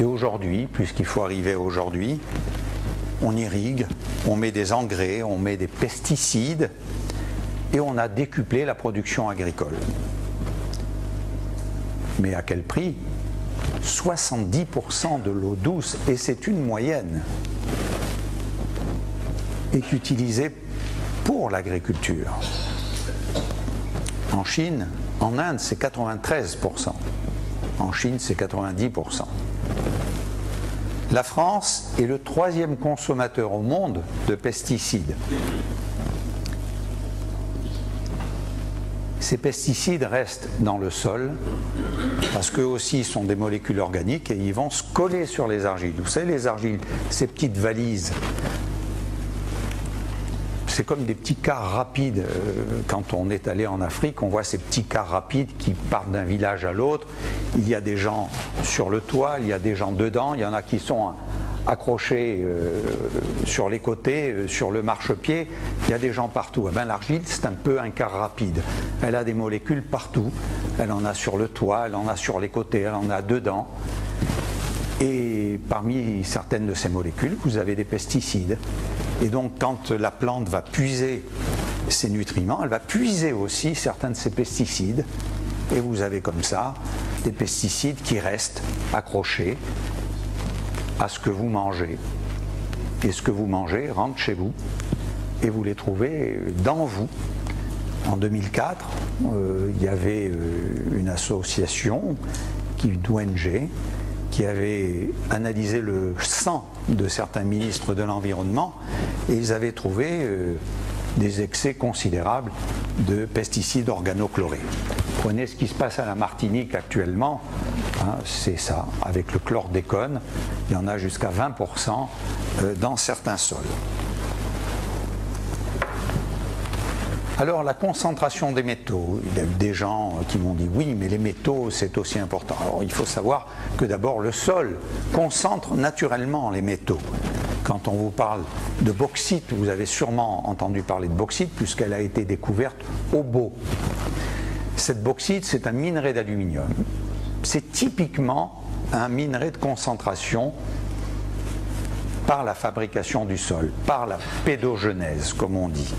Et aujourd'hui, puisqu'il faut arriver aujourd'hui, on irrigue, on met des engrais, on met des pesticides et on a décuplé la production agricole. Mais à quel prix ? 70% de l'eau douce, et c'est une moyenne, est utilisée pour l'agriculture. En Chine, en Inde, c'est 93%. En Chine, c'est 90%. La France est le 3e consommateur au monde de pesticides. Ces pesticides restent dans le sol parce qu'eux aussi sont des molécules organiques et ils vont se coller sur les argiles. Vous savez, les argiles, ces petites valises, c'est comme des petits cars rapides. Quand on est allé en Afrique, on voit ces petits cars rapides qui partent d'un village à l'autre. Il y a des gens sur le toit, il y a des gens dedans, il y en a qui sont accrochés sur les côtés, sur le marchepied, il y a des gens partout. Eh bien, l'argile, c'est un peu un car rapide. Elle a des molécules partout. Elle en a sur le toit, elle en a sur les côtés, elle en a dedans. Et parmi certaines de ces molécules, vous avez des pesticides. Et donc, quand la plante va puiser ses nutriments, elle va puiser aussi certains de ces pesticides. Et vous avez comme ça des pesticides qui restent accrochés à ce que vous mangez. Et ce que vous mangez rentre chez vous et vous les trouvez dans vous. En 2004, il y avait une association, une ONG, qui avait analysé le sang de certains ministres de l'Environnement et ils avaient trouvé des excès considérables de pesticides organochlorés. Prenez ce qui se passe à la Martinique actuellement, c'est ça, avec le chlordécone, il y en a jusqu'à 20% dans certains sols. Alors la concentration des métaux, il y a eu des gens qui m'ont dit oui mais les métaux c'est aussi important. Alors il faut savoir que d'abord le sol concentre naturellement les métaux. Quand on vous parle de bauxite, vous avez sûrement entendu parler de bauxite puisqu'elle a été découverte au Beau. Cette bauxite c'est un minerai d'aluminium. C'est typiquement un minerai de concentration par la fabrication du sol, par la pédogenèse comme on dit.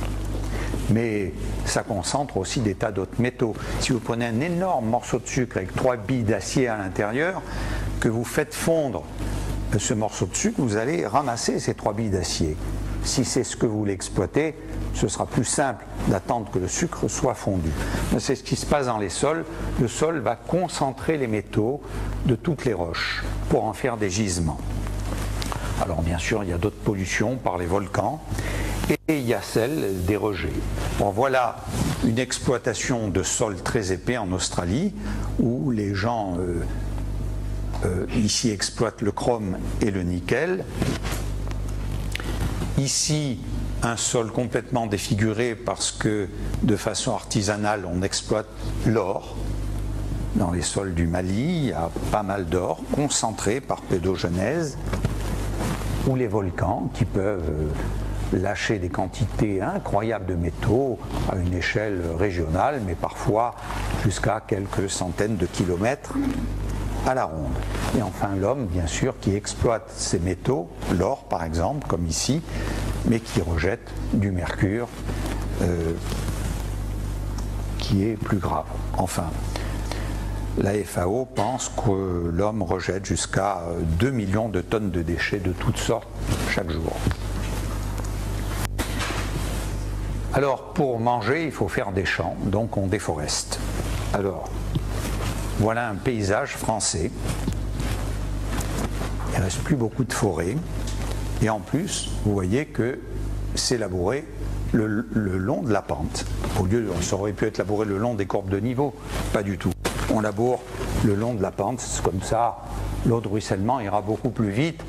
Mais ça concentre aussi des tas d'autres métaux. Si vous prenez un énorme morceau de sucre avec 3 billes d'acier à l'intérieur, que vous faites fondre ce morceau de sucre, vous allez ramasser ces 3 billes d'acier. Si c'est ce que vous voulez exploiter, ce sera plus simple d'attendre que le sucre soit fondu. C'est ce qui se passe dans les sols. Le sol va concentrer les métaux de toutes les roches pour en faire des gisements. Alors bien sûr, il y a d'autres pollutions par les volcans. Et il y a celle des rejets. Bon, voilà une exploitation de sol très épais en Australie, où les gens ici exploitent le chrome et le nickel. Ici, un sol complètement défiguré parce que de façon artisanale on exploite l'or. Dans les sols du Mali, il y a pas mal d'or concentré par pédogenèse, ou les volcans qui peuvent lâcher des quantités incroyables de métaux à une échelle régionale, mais parfois jusqu'à quelques centaines de kilomètres à la ronde. Et enfin l'homme, bien sûr, qui exploite ces métaux, l'or par exemple, comme ici, mais qui rejette du mercure qui est plus grave. Enfin, la FAO pense que l'homme rejette jusqu'à 2 millions de tonnes de déchets de toutes sortes chaque jour. Alors, pour manger, il faut faire des champs, donc on déforeste. Alors, voilà un paysage français. Il ne reste plus beaucoup de forêts. Et en plus, vous voyez que c'est labouré le long de la pente. Au lieu, ça aurait pu être labouré le long des courbes de niveau. Pas du tout. On laboure le long de la pente. Comme ça, l'eau de ruissellement ira beaucoup plus vite.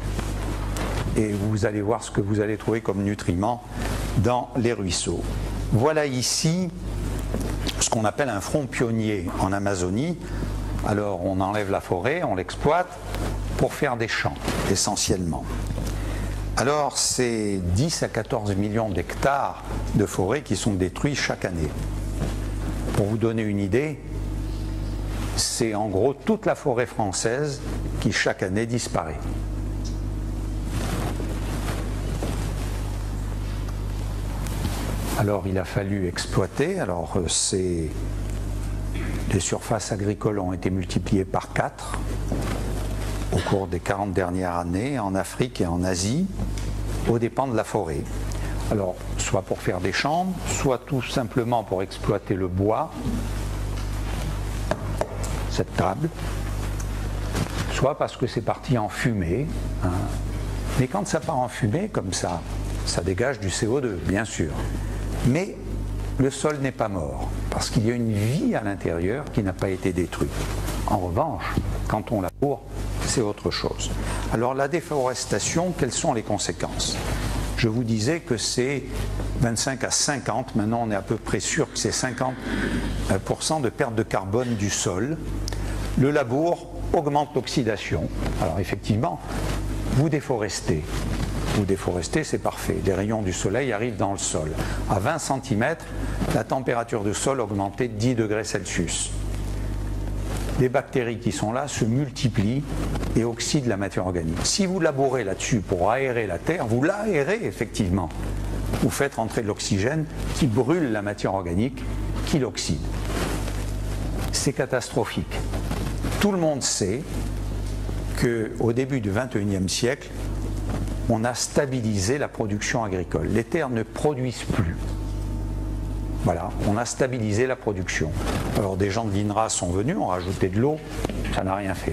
Et vous allez voir ce que vous allez trouver comme nutriments dans les ruisseaux. Voilà ici ce qu'on appelle un front pionnier en Amazonie. Alors on enlève la forêt, on l'exploite pour faire des champs essentiellement. Alors c'est 10 à 14 millions d'hectares de forêt qui sont détruits chaque année. Pour vous donner une idée, c'est en gros toute la forêt française qui chaque année disparaît. Alors il a fallu exploiter, alors les surfaces agricoles ont été multipliées par 4 au cours des 40 dernières années en Afrique et en Asie, aux dépens de la forêt. Alors soit pour faire des chambres, soit tout simplement pour exploiter le bois, cette table, soit parce que c'est parti en fumée. Hein. Mais quand ça part en fumée comme ça dégage du CO2, bien sûr. Mais le sol n'est pas mort, parce qu'il y a une vie à l'intérieur qui n'a pas été détruite. En revanche, quand on laboure, c'est autre chose. Alors la déforestation, quelles sont les conséquences? Je vous disais que c'est 25 à 50, maintenant on est à peu près sûr que c'est 50% de perte de carbone du sol. Le labour augmente l'oxydation. Alors effectivement, vous déforestez. Vous déforestez, c'est parfait. Les rayons du soleil arrivent dans le sol. À 20 cm, la température du sol augmentée de 10 degrés Celsius. Les bactéries qui sont là se multiplient et oxydent la matière organique. Si vous labourez là-dessus pour aérer la terre, vous l'aérez effectivement. Vous faites rentrer de l'oxygène qui brûle la matière organique, qui l'oxyde. C'est catastrophique. Tout le monde sait qu'au début du XXIe siècle, on a stabilisé la production agricole. Les terres ne produisent plus. Voilà, on a stabilisé la production. Alors des gens de l'INRA sont venus, ont rajouté de l'eau, ça n'a rien fait.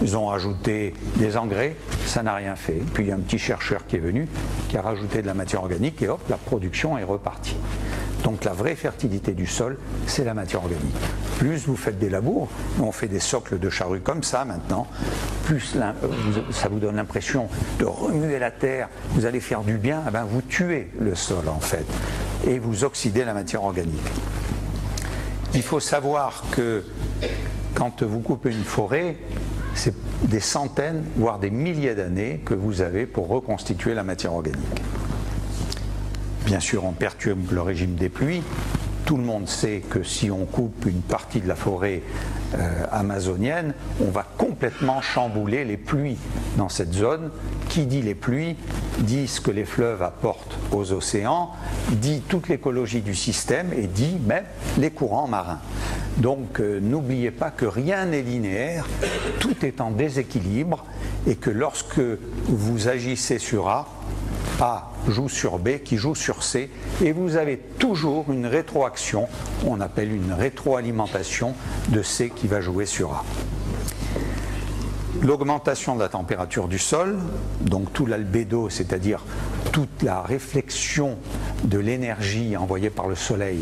Ils ont rajouté des engrais, ça n'a rien fait. Puis il y a un petit chercheur qui est venu, qui a rajouté de la matière organique et hop, la production est repartie. Donc la vraie fertilité du sol, c'est la matière organique. Plus vous faites des labours, on fait des socles de charrue comme ça maintenant, plus ça vous donne l'impression de remuer la terre, vous allez faire du bien, eh bien vous tuez le sol en fait, et vous oxydez la matière organique. Il faut savoir que quand vous coupez une forêt, c'est des centaines, voire des milliers d'années que vous avez pour reconstituer la matière organique. Bien sûr, on perturbe le régime des pluies. Tout le monde sait que si on coupe une partie de la forêt amazonienne, on va complètement chambouler les pluies dans cette zone. Qui dit les pluies, dit ce que les fleuves apportent aux océans, dit toute l'écologie du système et dit même les courants marins. Donc n'oubliez pas que rien n'est linéaire, tout est en déséquilibre et que lorsque vous agissez sur A joue sur B, qui joue sur C, et vous avez toujours une rétroaction, on appelle une rétroalimentation de C qui va jouer sur A. L'augmentation de la température du sol, donc tout l'albédo, c'est-à-dire toute la réflexion de l'énergie envoyée par le Soleil,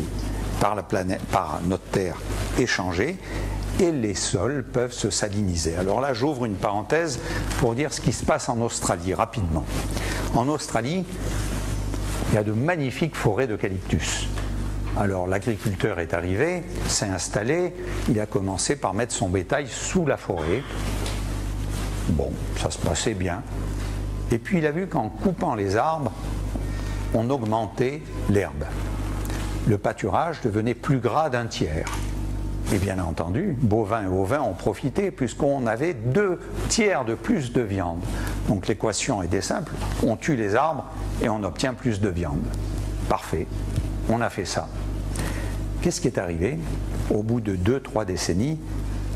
par la planète, par notre Terre, est changée, et les sols peuvent se saliniser. Alors là, j'ouvre une parenthèse pour dire ce qui se passe en Australie, rapidement. En Australie, il y a de magnifiques forêts d'eucalyptus. Alors l'agriculteur est arrivé, s'est installé, il a commencé par mettre son bétail sous la forêt. Bon, ça se passait bien. Et puis il a vu qu'en coupant les arbres, on augmentait l'herbe. Le pâturage devenait plus gras d'un tiers. Et bien entendu, bovins et ovins ont profité puisqu'on avait 2 tiers de plus de viande. Donc l'équation était simple, on tue les arbres et on obtient plus de viande. Parfait, on a fait ça. Qu'est-ce qui est arrivé? Au bout de 2-3 décennies,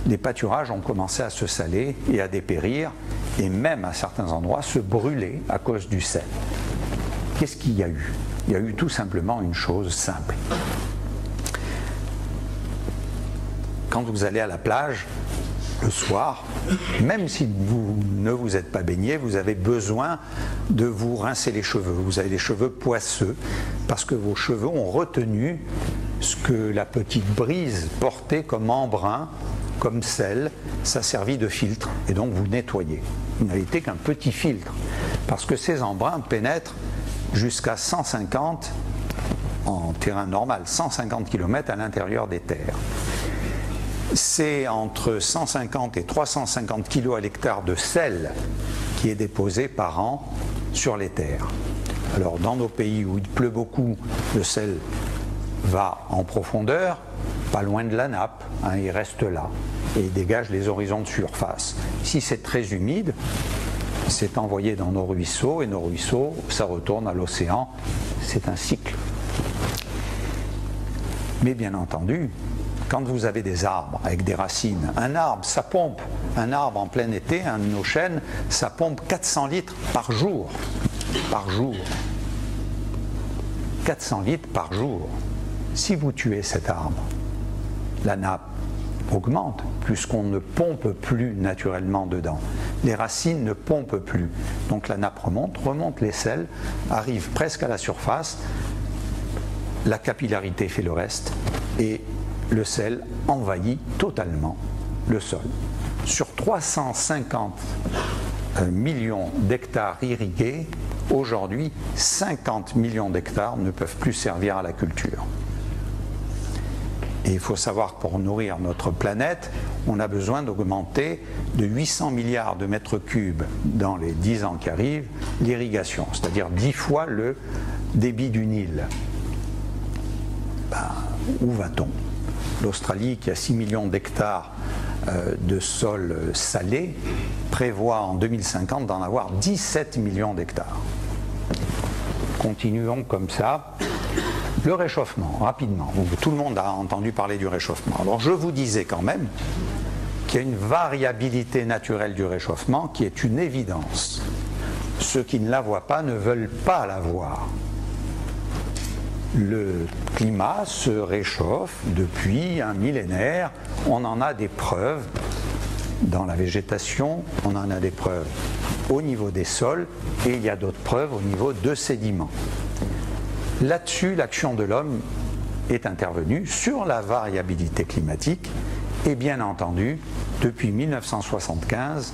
les pâturages ont commencé à se saler et à dépérir, et même à certains endroits se brûler à cause du sel. Qu'est-ce qu'il y a eu? Il y a eu tout simplement une chose simple. Quand vous allez à la plage, le soir, même si vous ne vous êtes pas baigné, vous avez besoin de vous rincer les cheveux. Vous avez les cheveux poisseux, parce que vos cheveux ont retenu ce que la petite brise portait comme embrun, comme sel, ça servit de filtre, et donc vous nettoyez. Vous n'avez été qu'un petit filtre, parce que ces embruns pénètrent jusqu'à 150, en terrain normal, 150 km à l'intérieur des terres. C'est entre 150 et 350 kg à l'hectare de sel qui est déposé par an sur les terres. Alors dans nos pays où il pleut beaucoup, le sel va en profondeur, pas loin de la nappe, hein, il reste là et il dégage les horizons de surface. Si c'est très humide, c'est envoyé dans nos ruisseaux et nos ruisseaux, ça retourne à l'océan, c'est un cycle. Mais bien entendu, quand vous avez des arbres avec des racines, un arbre, ça pompe. Un arbre en plein été, un de nos chênes, ça pompe 400 litres par jour. Par jour. 400 litres par jour. Si vous tuez cet arbre, la nappe augmente, puisqu'on ne pompe plus naturellement dedans. Les racines ne pompent plus. Donc la nappe remonte les sels, arrive presque à la surface, la capillarité fait le reste, et le sel envahit totalement le sol. Sur 350 millions d'hectares irrigués, aujourd'hui, 50 millions d'hectares ne peuvent plus servir à la culture. Et il faut savoir que pour nourrir notre planète, on a besoin d'augmenter de 800 milliards de mètres cubes dans les 10 ans qui arrivent l'irrigation, c'est-à-dire 10 fois le débit du Nil. Où va-t-on? L'Australie, qui a 6 millions d'hectares de sol salé, prévoit en 2050 d'en avoir 17 millions d'hectares. Continuons comme ça. Le réchauffement, rapidement. Tout le monde a entendu parler du réchauffement. Alors je vous disais quand même qu'il y a une variabilité naturelle du réchauffement qui est une évidence. Ceux qui ne la voient pas ne veulent pas la voir. Le climat se réchauffe depuis un millénaire. On en a des preuves dans la végétation, on en a des preuves au niveau des sols et il y a d'autres preuves au niveau de sédiments. Là-dessus, l'action de l'homme est intervenue sur la variabilité climatique et bien entendu, depuis 1975,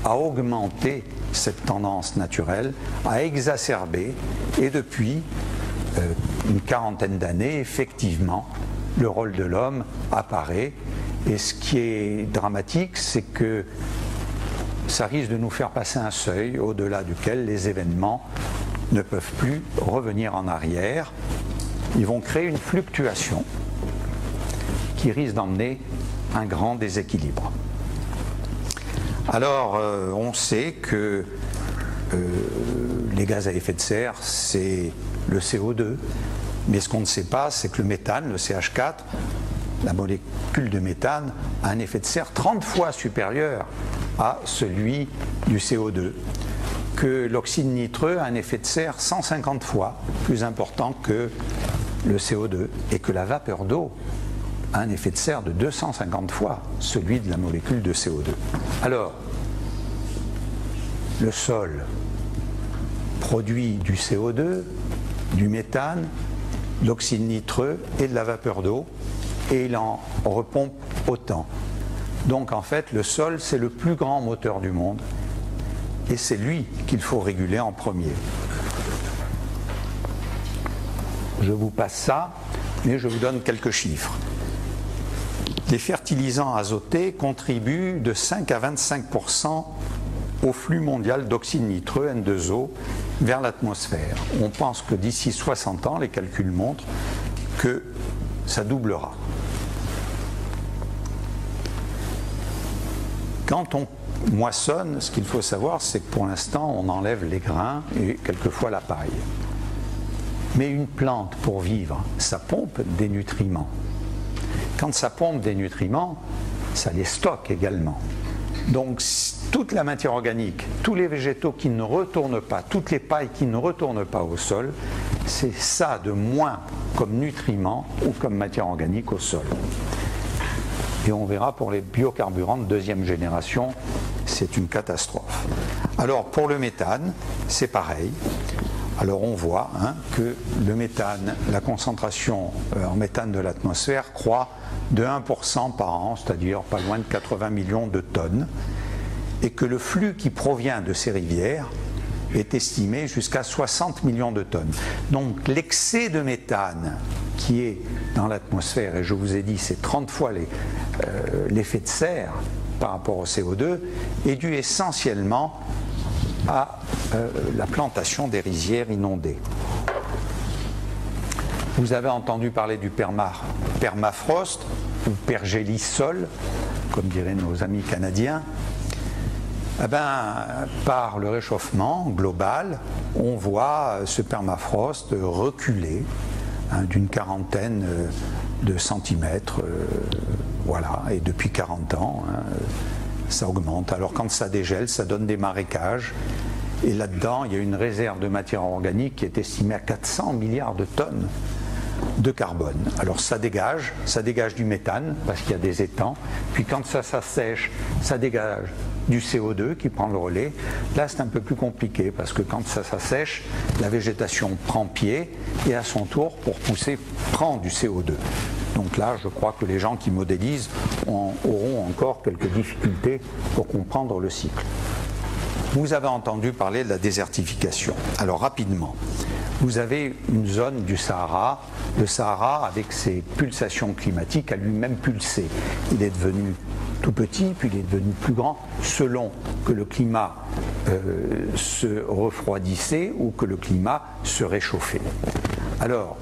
a augmenté cette tendance naturelle, a exacerbé et depuis une quarantaine d'années, effectivement, le rôle de l'homme apparaît. Et ce qui est dramatique, c'est que ça risque de nous faire passer un seuil au-delà duquel les événements ne peuvent plus revenir en arrière. Ils vont créer une fluctuation qui risque d'emmener un grand déséquilibre. Alors, on sait que les gaz à effet de serre, c'est le CO2, mais ce qu'on ne sait pas, c'est que le méthane, le CH4, la molécule de méthane, a un effet de serre 30 fois supérieur à celui du CO2, que l'oxyde nitreux a un effet de serre 150 fois plus important que le CO2, et que la vapeur d'eau a un effet de serre de 250 fois celui de la molécule de CO2. Alors, le sol produit du CO2, du méthane, de l'oxyde nitreux et de la vapeur d'eau, et il en repompe autant. Donc en fait, le sol, c'est le plus grand moteur du monde, et c'est lui qu'il faut réguler en premier. je vous passe ça, mais je vous donne quelques chiffres. Les fertilisants azotés contribuent de 5 à 25% au flux mondial d'oxyde nitreux N2O vers l'atmosphère. On pense que d'ici 60 ans, les calculs montrent que ça doublera. Quand on moissonne, ce qu'il faut savoir, c'est que pour l'instant, on enlève les grains et quelquefois la paille. Mais une plante, pour vivre, ça pompe des nutriments. Quand ça pompe des nutriments, ça les stocke également. Donc, toute la matière organique, tous les végétaux qui ne retournent pas, toutes les pailles qui ne retournent pas au sol, c'est ça de moins comme nutriments ou comme matière organique au sol. Et on verra pour les biocarburants de deuxième génération, c'est une catastrophe. Alors pour le méthane, c'est pareil. Alors on voit que le méthane, la concentration en méthane de l'atmosphère croît de 1% par an, c'est-à-dire pas loin de 80 millions de tonnes, et que le flux qui provient de ces rivières est estimé jusqu'à 60 millions de tonnes. Donc l'excès de méthane qui est dans l'atmosphère, et je vous ai dit c'est 30 fois l'effet de serre par rapport au CO2, est dû essentiellement à la plantation des rizières inondées. Vous avez entendu parler du permafrost ou pergélisol, comme diraient nos amis canadiens. Eh bien, par le réchauffement global, on voit ce permafrost reculer d'une quarantaine de centimètres, voilà, et depuis 40 ans, ça augmente. Alors quand ça dégèle, ça donne des marécages, et là-dedans, il y a une réserve de matière organique qui est estimée à 400 milliards de tonnes de carbone. Alors ça dégage du méthane, parce qu'il y a des étangs, puis quand ça s'assèche, ça dégage du CO2 qui prend le relais. Là, c'est un peu plus compliqué, parce que quand ça s'assèche, la végétation prend pied, et à son tour, pour pousser, prend du CO2. Donc là, je crois que les gens qui modélisent auront encore quelques difficultés pour comprendre le cycle. Vous avez entendu parler de la désertification. Alors rapidement, vous avez une zone du Sahara. Le Sahara, avec ses pulsations climatiques, a lui-même pulsé. Il est devenu tout petit, puis il est devenu plus grand, selon que le climat se refroidissait ou que le climat se réchauffait. Alors,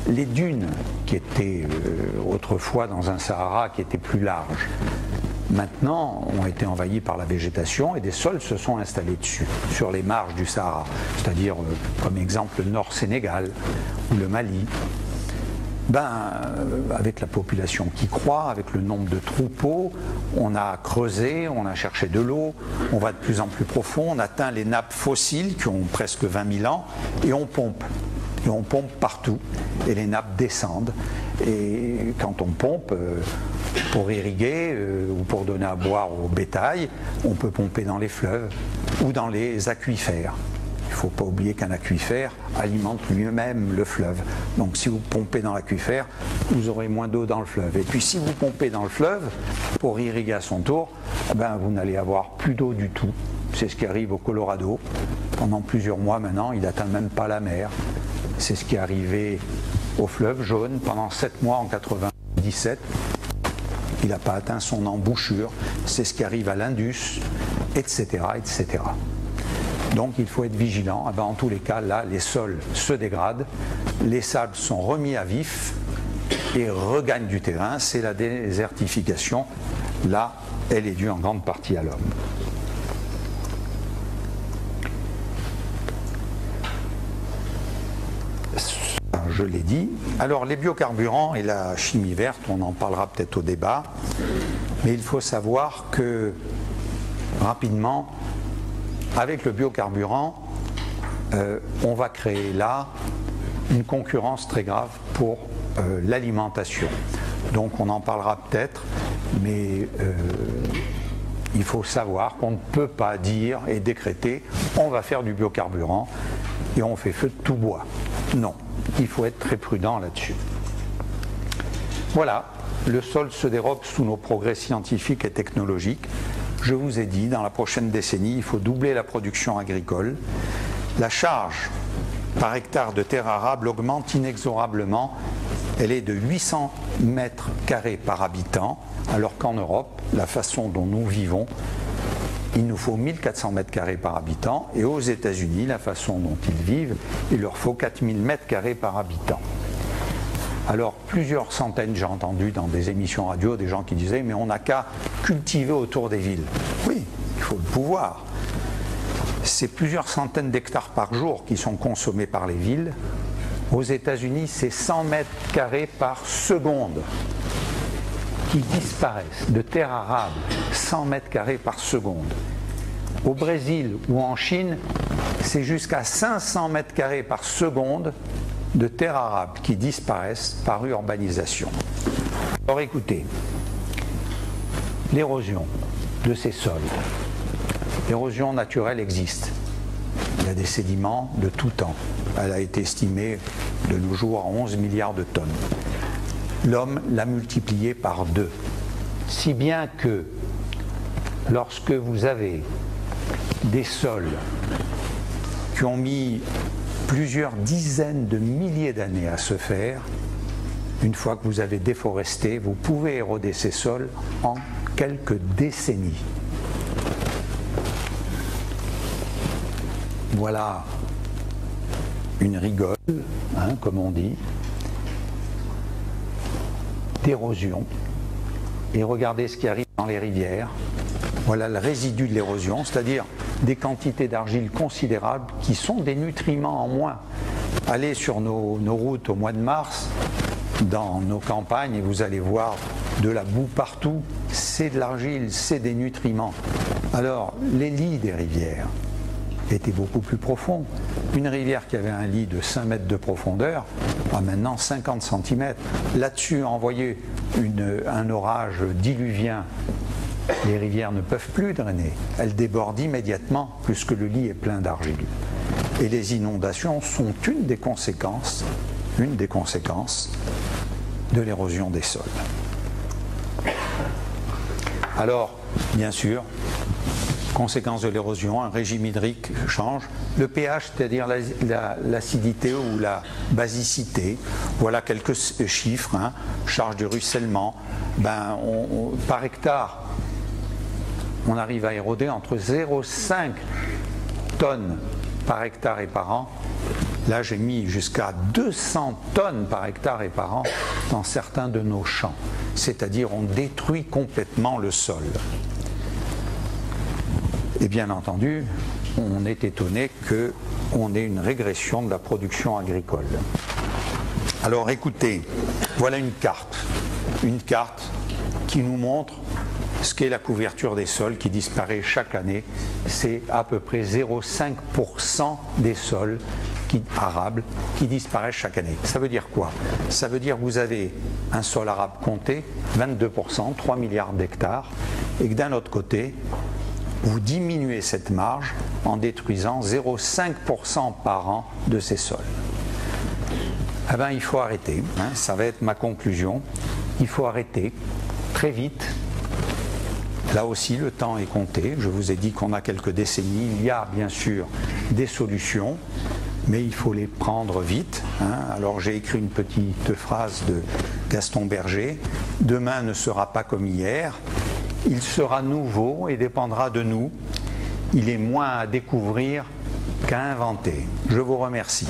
les dunes qui étaient autrefois dans un Sahara qui était plus large, maintenant ont été envahies par la végétation et des sols se sont installés dessus, sur les marges du Sahara, c'est-à-dire comme exemple le Nord Sénégal ou le Mali. Avec la population qui croît, avec le nombre de troupeaux, on a creusé, on a cherché de l'eau, on va de plus en plus profond, on atteint les nappes fossiles qui ont presque 20 000 ans et on pompe. Et on pompe partout et les nappes descendent. Et quand on pompe, pour irriguer ou pour donner à boire au bétail, on peut pomper dans les fleuves ou dans les aquifères. Il ne faut pas oublier qu'un aquifère alimente lui-même le fleuve. Donc si vous pompez dans l'aquifère, vous aurez moins d'eau dans le fleuve. Et puis si vous pompez dans le fleuve, pour irriguer à son tour, vous n'allez avoir plus d'eau du tout. C'est ce qui arrive au Colorado. Pendant plusieurs mois maintenant, il n'atteint même pas la mer. C'est ce qui est arrivé au fleuve jaune pendant 7 mois en 1997. Il n'a pas atteint son embouchure. C'est ce qui arrive à l'Indus, etc., etc. Donc il faut être vigilant. En tous les cas, là, les sols se dégradent, les sables sont remis à vif et regagnent du terrain. C'est la désertification. Là, elle est due en grande partie à l'homme. Je l'ai dit. Alors les biocarburants et la chimie verte, on en parlera peut-être au débat, mais il faut savoir que rapidement, avec le biocarburant, on va créer là une concurrence très grave pour l'alimentation. Donc on en parlera peut-être, mais il faut savoir qu'on ne peut pas dire et décréter on va faire du biocarburant et on fait feu de tout bois. Non. Il faut être très prudent là-dessus. Voilà, le sol se dérobe sous nos progrès scientifiques et technologiques. Je vous ai dit, dans la prochaine décennie, il faut doubler la production agricole. La charge par hectare de terre arable augmente inexorablement. Elle est de 800 mètres carrés par habitant, alors qu'en Europe, la façon dont nous vivons, il nous faut 1400 mètres carrés par habitant, et aux États-Unis, la façon dont ils vivent, il leur faut 4000 mètres carrés par habitant. Alors, plusieurs centaines, j'ai entendu dans des émissions radio des gens qui disaient « mais on n'a qu'à cultiver autour des villes ». Oui, il faut le pouvoir. C'est plusieurs centaines d'hectares par jour qui sont consommés par les villes. Aux États-Unis, c'est 100 mètres carrés par seconde qui disparaissent de terre arable, 100 mètres carrés par seconde. Au Brésil ou en Chine, c'est jusqu'à 500 mètres carrés par seconde de terre arable qui disparaissent par urbanisation. Alors écoutez, l'érosion de ces sols, l'érosion naturelle existe. Il y a des sédiments de tout temps. Elle a été estimée de nos jours à 11 milliards de tonnes. L'homme l'a multiplié par 2. Si bien que lorsque vous avez des sols qui ont mis plusieurs dizaines de milliers d'années à se faire, une fois que vous avez déforesté, vous pouvez éroder ces sols en quelques décennies. Voilà une rigole, comme on dit, d'érosion. Et regardez ce qui arrive dans les rivières. Voilà le résidu de l'érosion, c'est-à-dire des quantités d'argile considérables qui sont des nutriments en moins. Allez sur nos routes au mois de mars, dans nos campagnes, et vous allez voir de la boue partout. C'est de l'argile, c'est des nutriments. Alors, les lits des rivières étaient beaucoup plus profonds. Une rivière qui avait un lit de 5 mètres de profondeur a maintenant 50 cm. Là-dessus, envoyer un orage diluvien, les rivières ne peuvent plus drainer. Elles débordent immédiatement puisque le lit est plein d'argile. Et les inondations sont une des conséquences de l'érosion des sols. Alors, bien sûr, conséquence de l'érosion, un régime hydrique change. Le pH, c'est-à-dire l'acidité ou la basicité, voilà quelques chiffres, charge de ruissellement. Par hectare, on arrive à éroder entre 0,5 tonnes par hectare et par an. Là, j'ai mis jusqu'à 200 tonnes par hectare et par an dans certains de nos champs. C'est-à-dire, on détruit complètement le sol. Et bien entendu, on est étonné qu'on ait une régression de la production agricole. Alors écoutez, voilà une carte qui nous montre ce qu'est la couverture des sols qui disparaît chaque année. C'est à peu près 0,5% des sols arables qui disparaissent chaque année. Ça veut dire quoi? Ça veut dire que vous avez un sol arabe compté, 22%, 3 milliards d'hectares, et que d'un autre côté, vous diminuez cette marge en détruisant 0,5% par an de ces sols. Eh bien, il faut arrêter, ça va être ma conclusion. Il faut arrêter très vite. Là aussi, le temps est compté. Je vous ai dit qu'on a quelques décennies. Il y a bien sûr des solutions, mais il faut les prendre vite. Alors j'ai écrit une petite phrase de Gaston Berger. Demain ne sera pas comme hier. Il sera nouveau et dépendra de nous. Il est moins à découvrir qu'à inventer. Je vous remercie.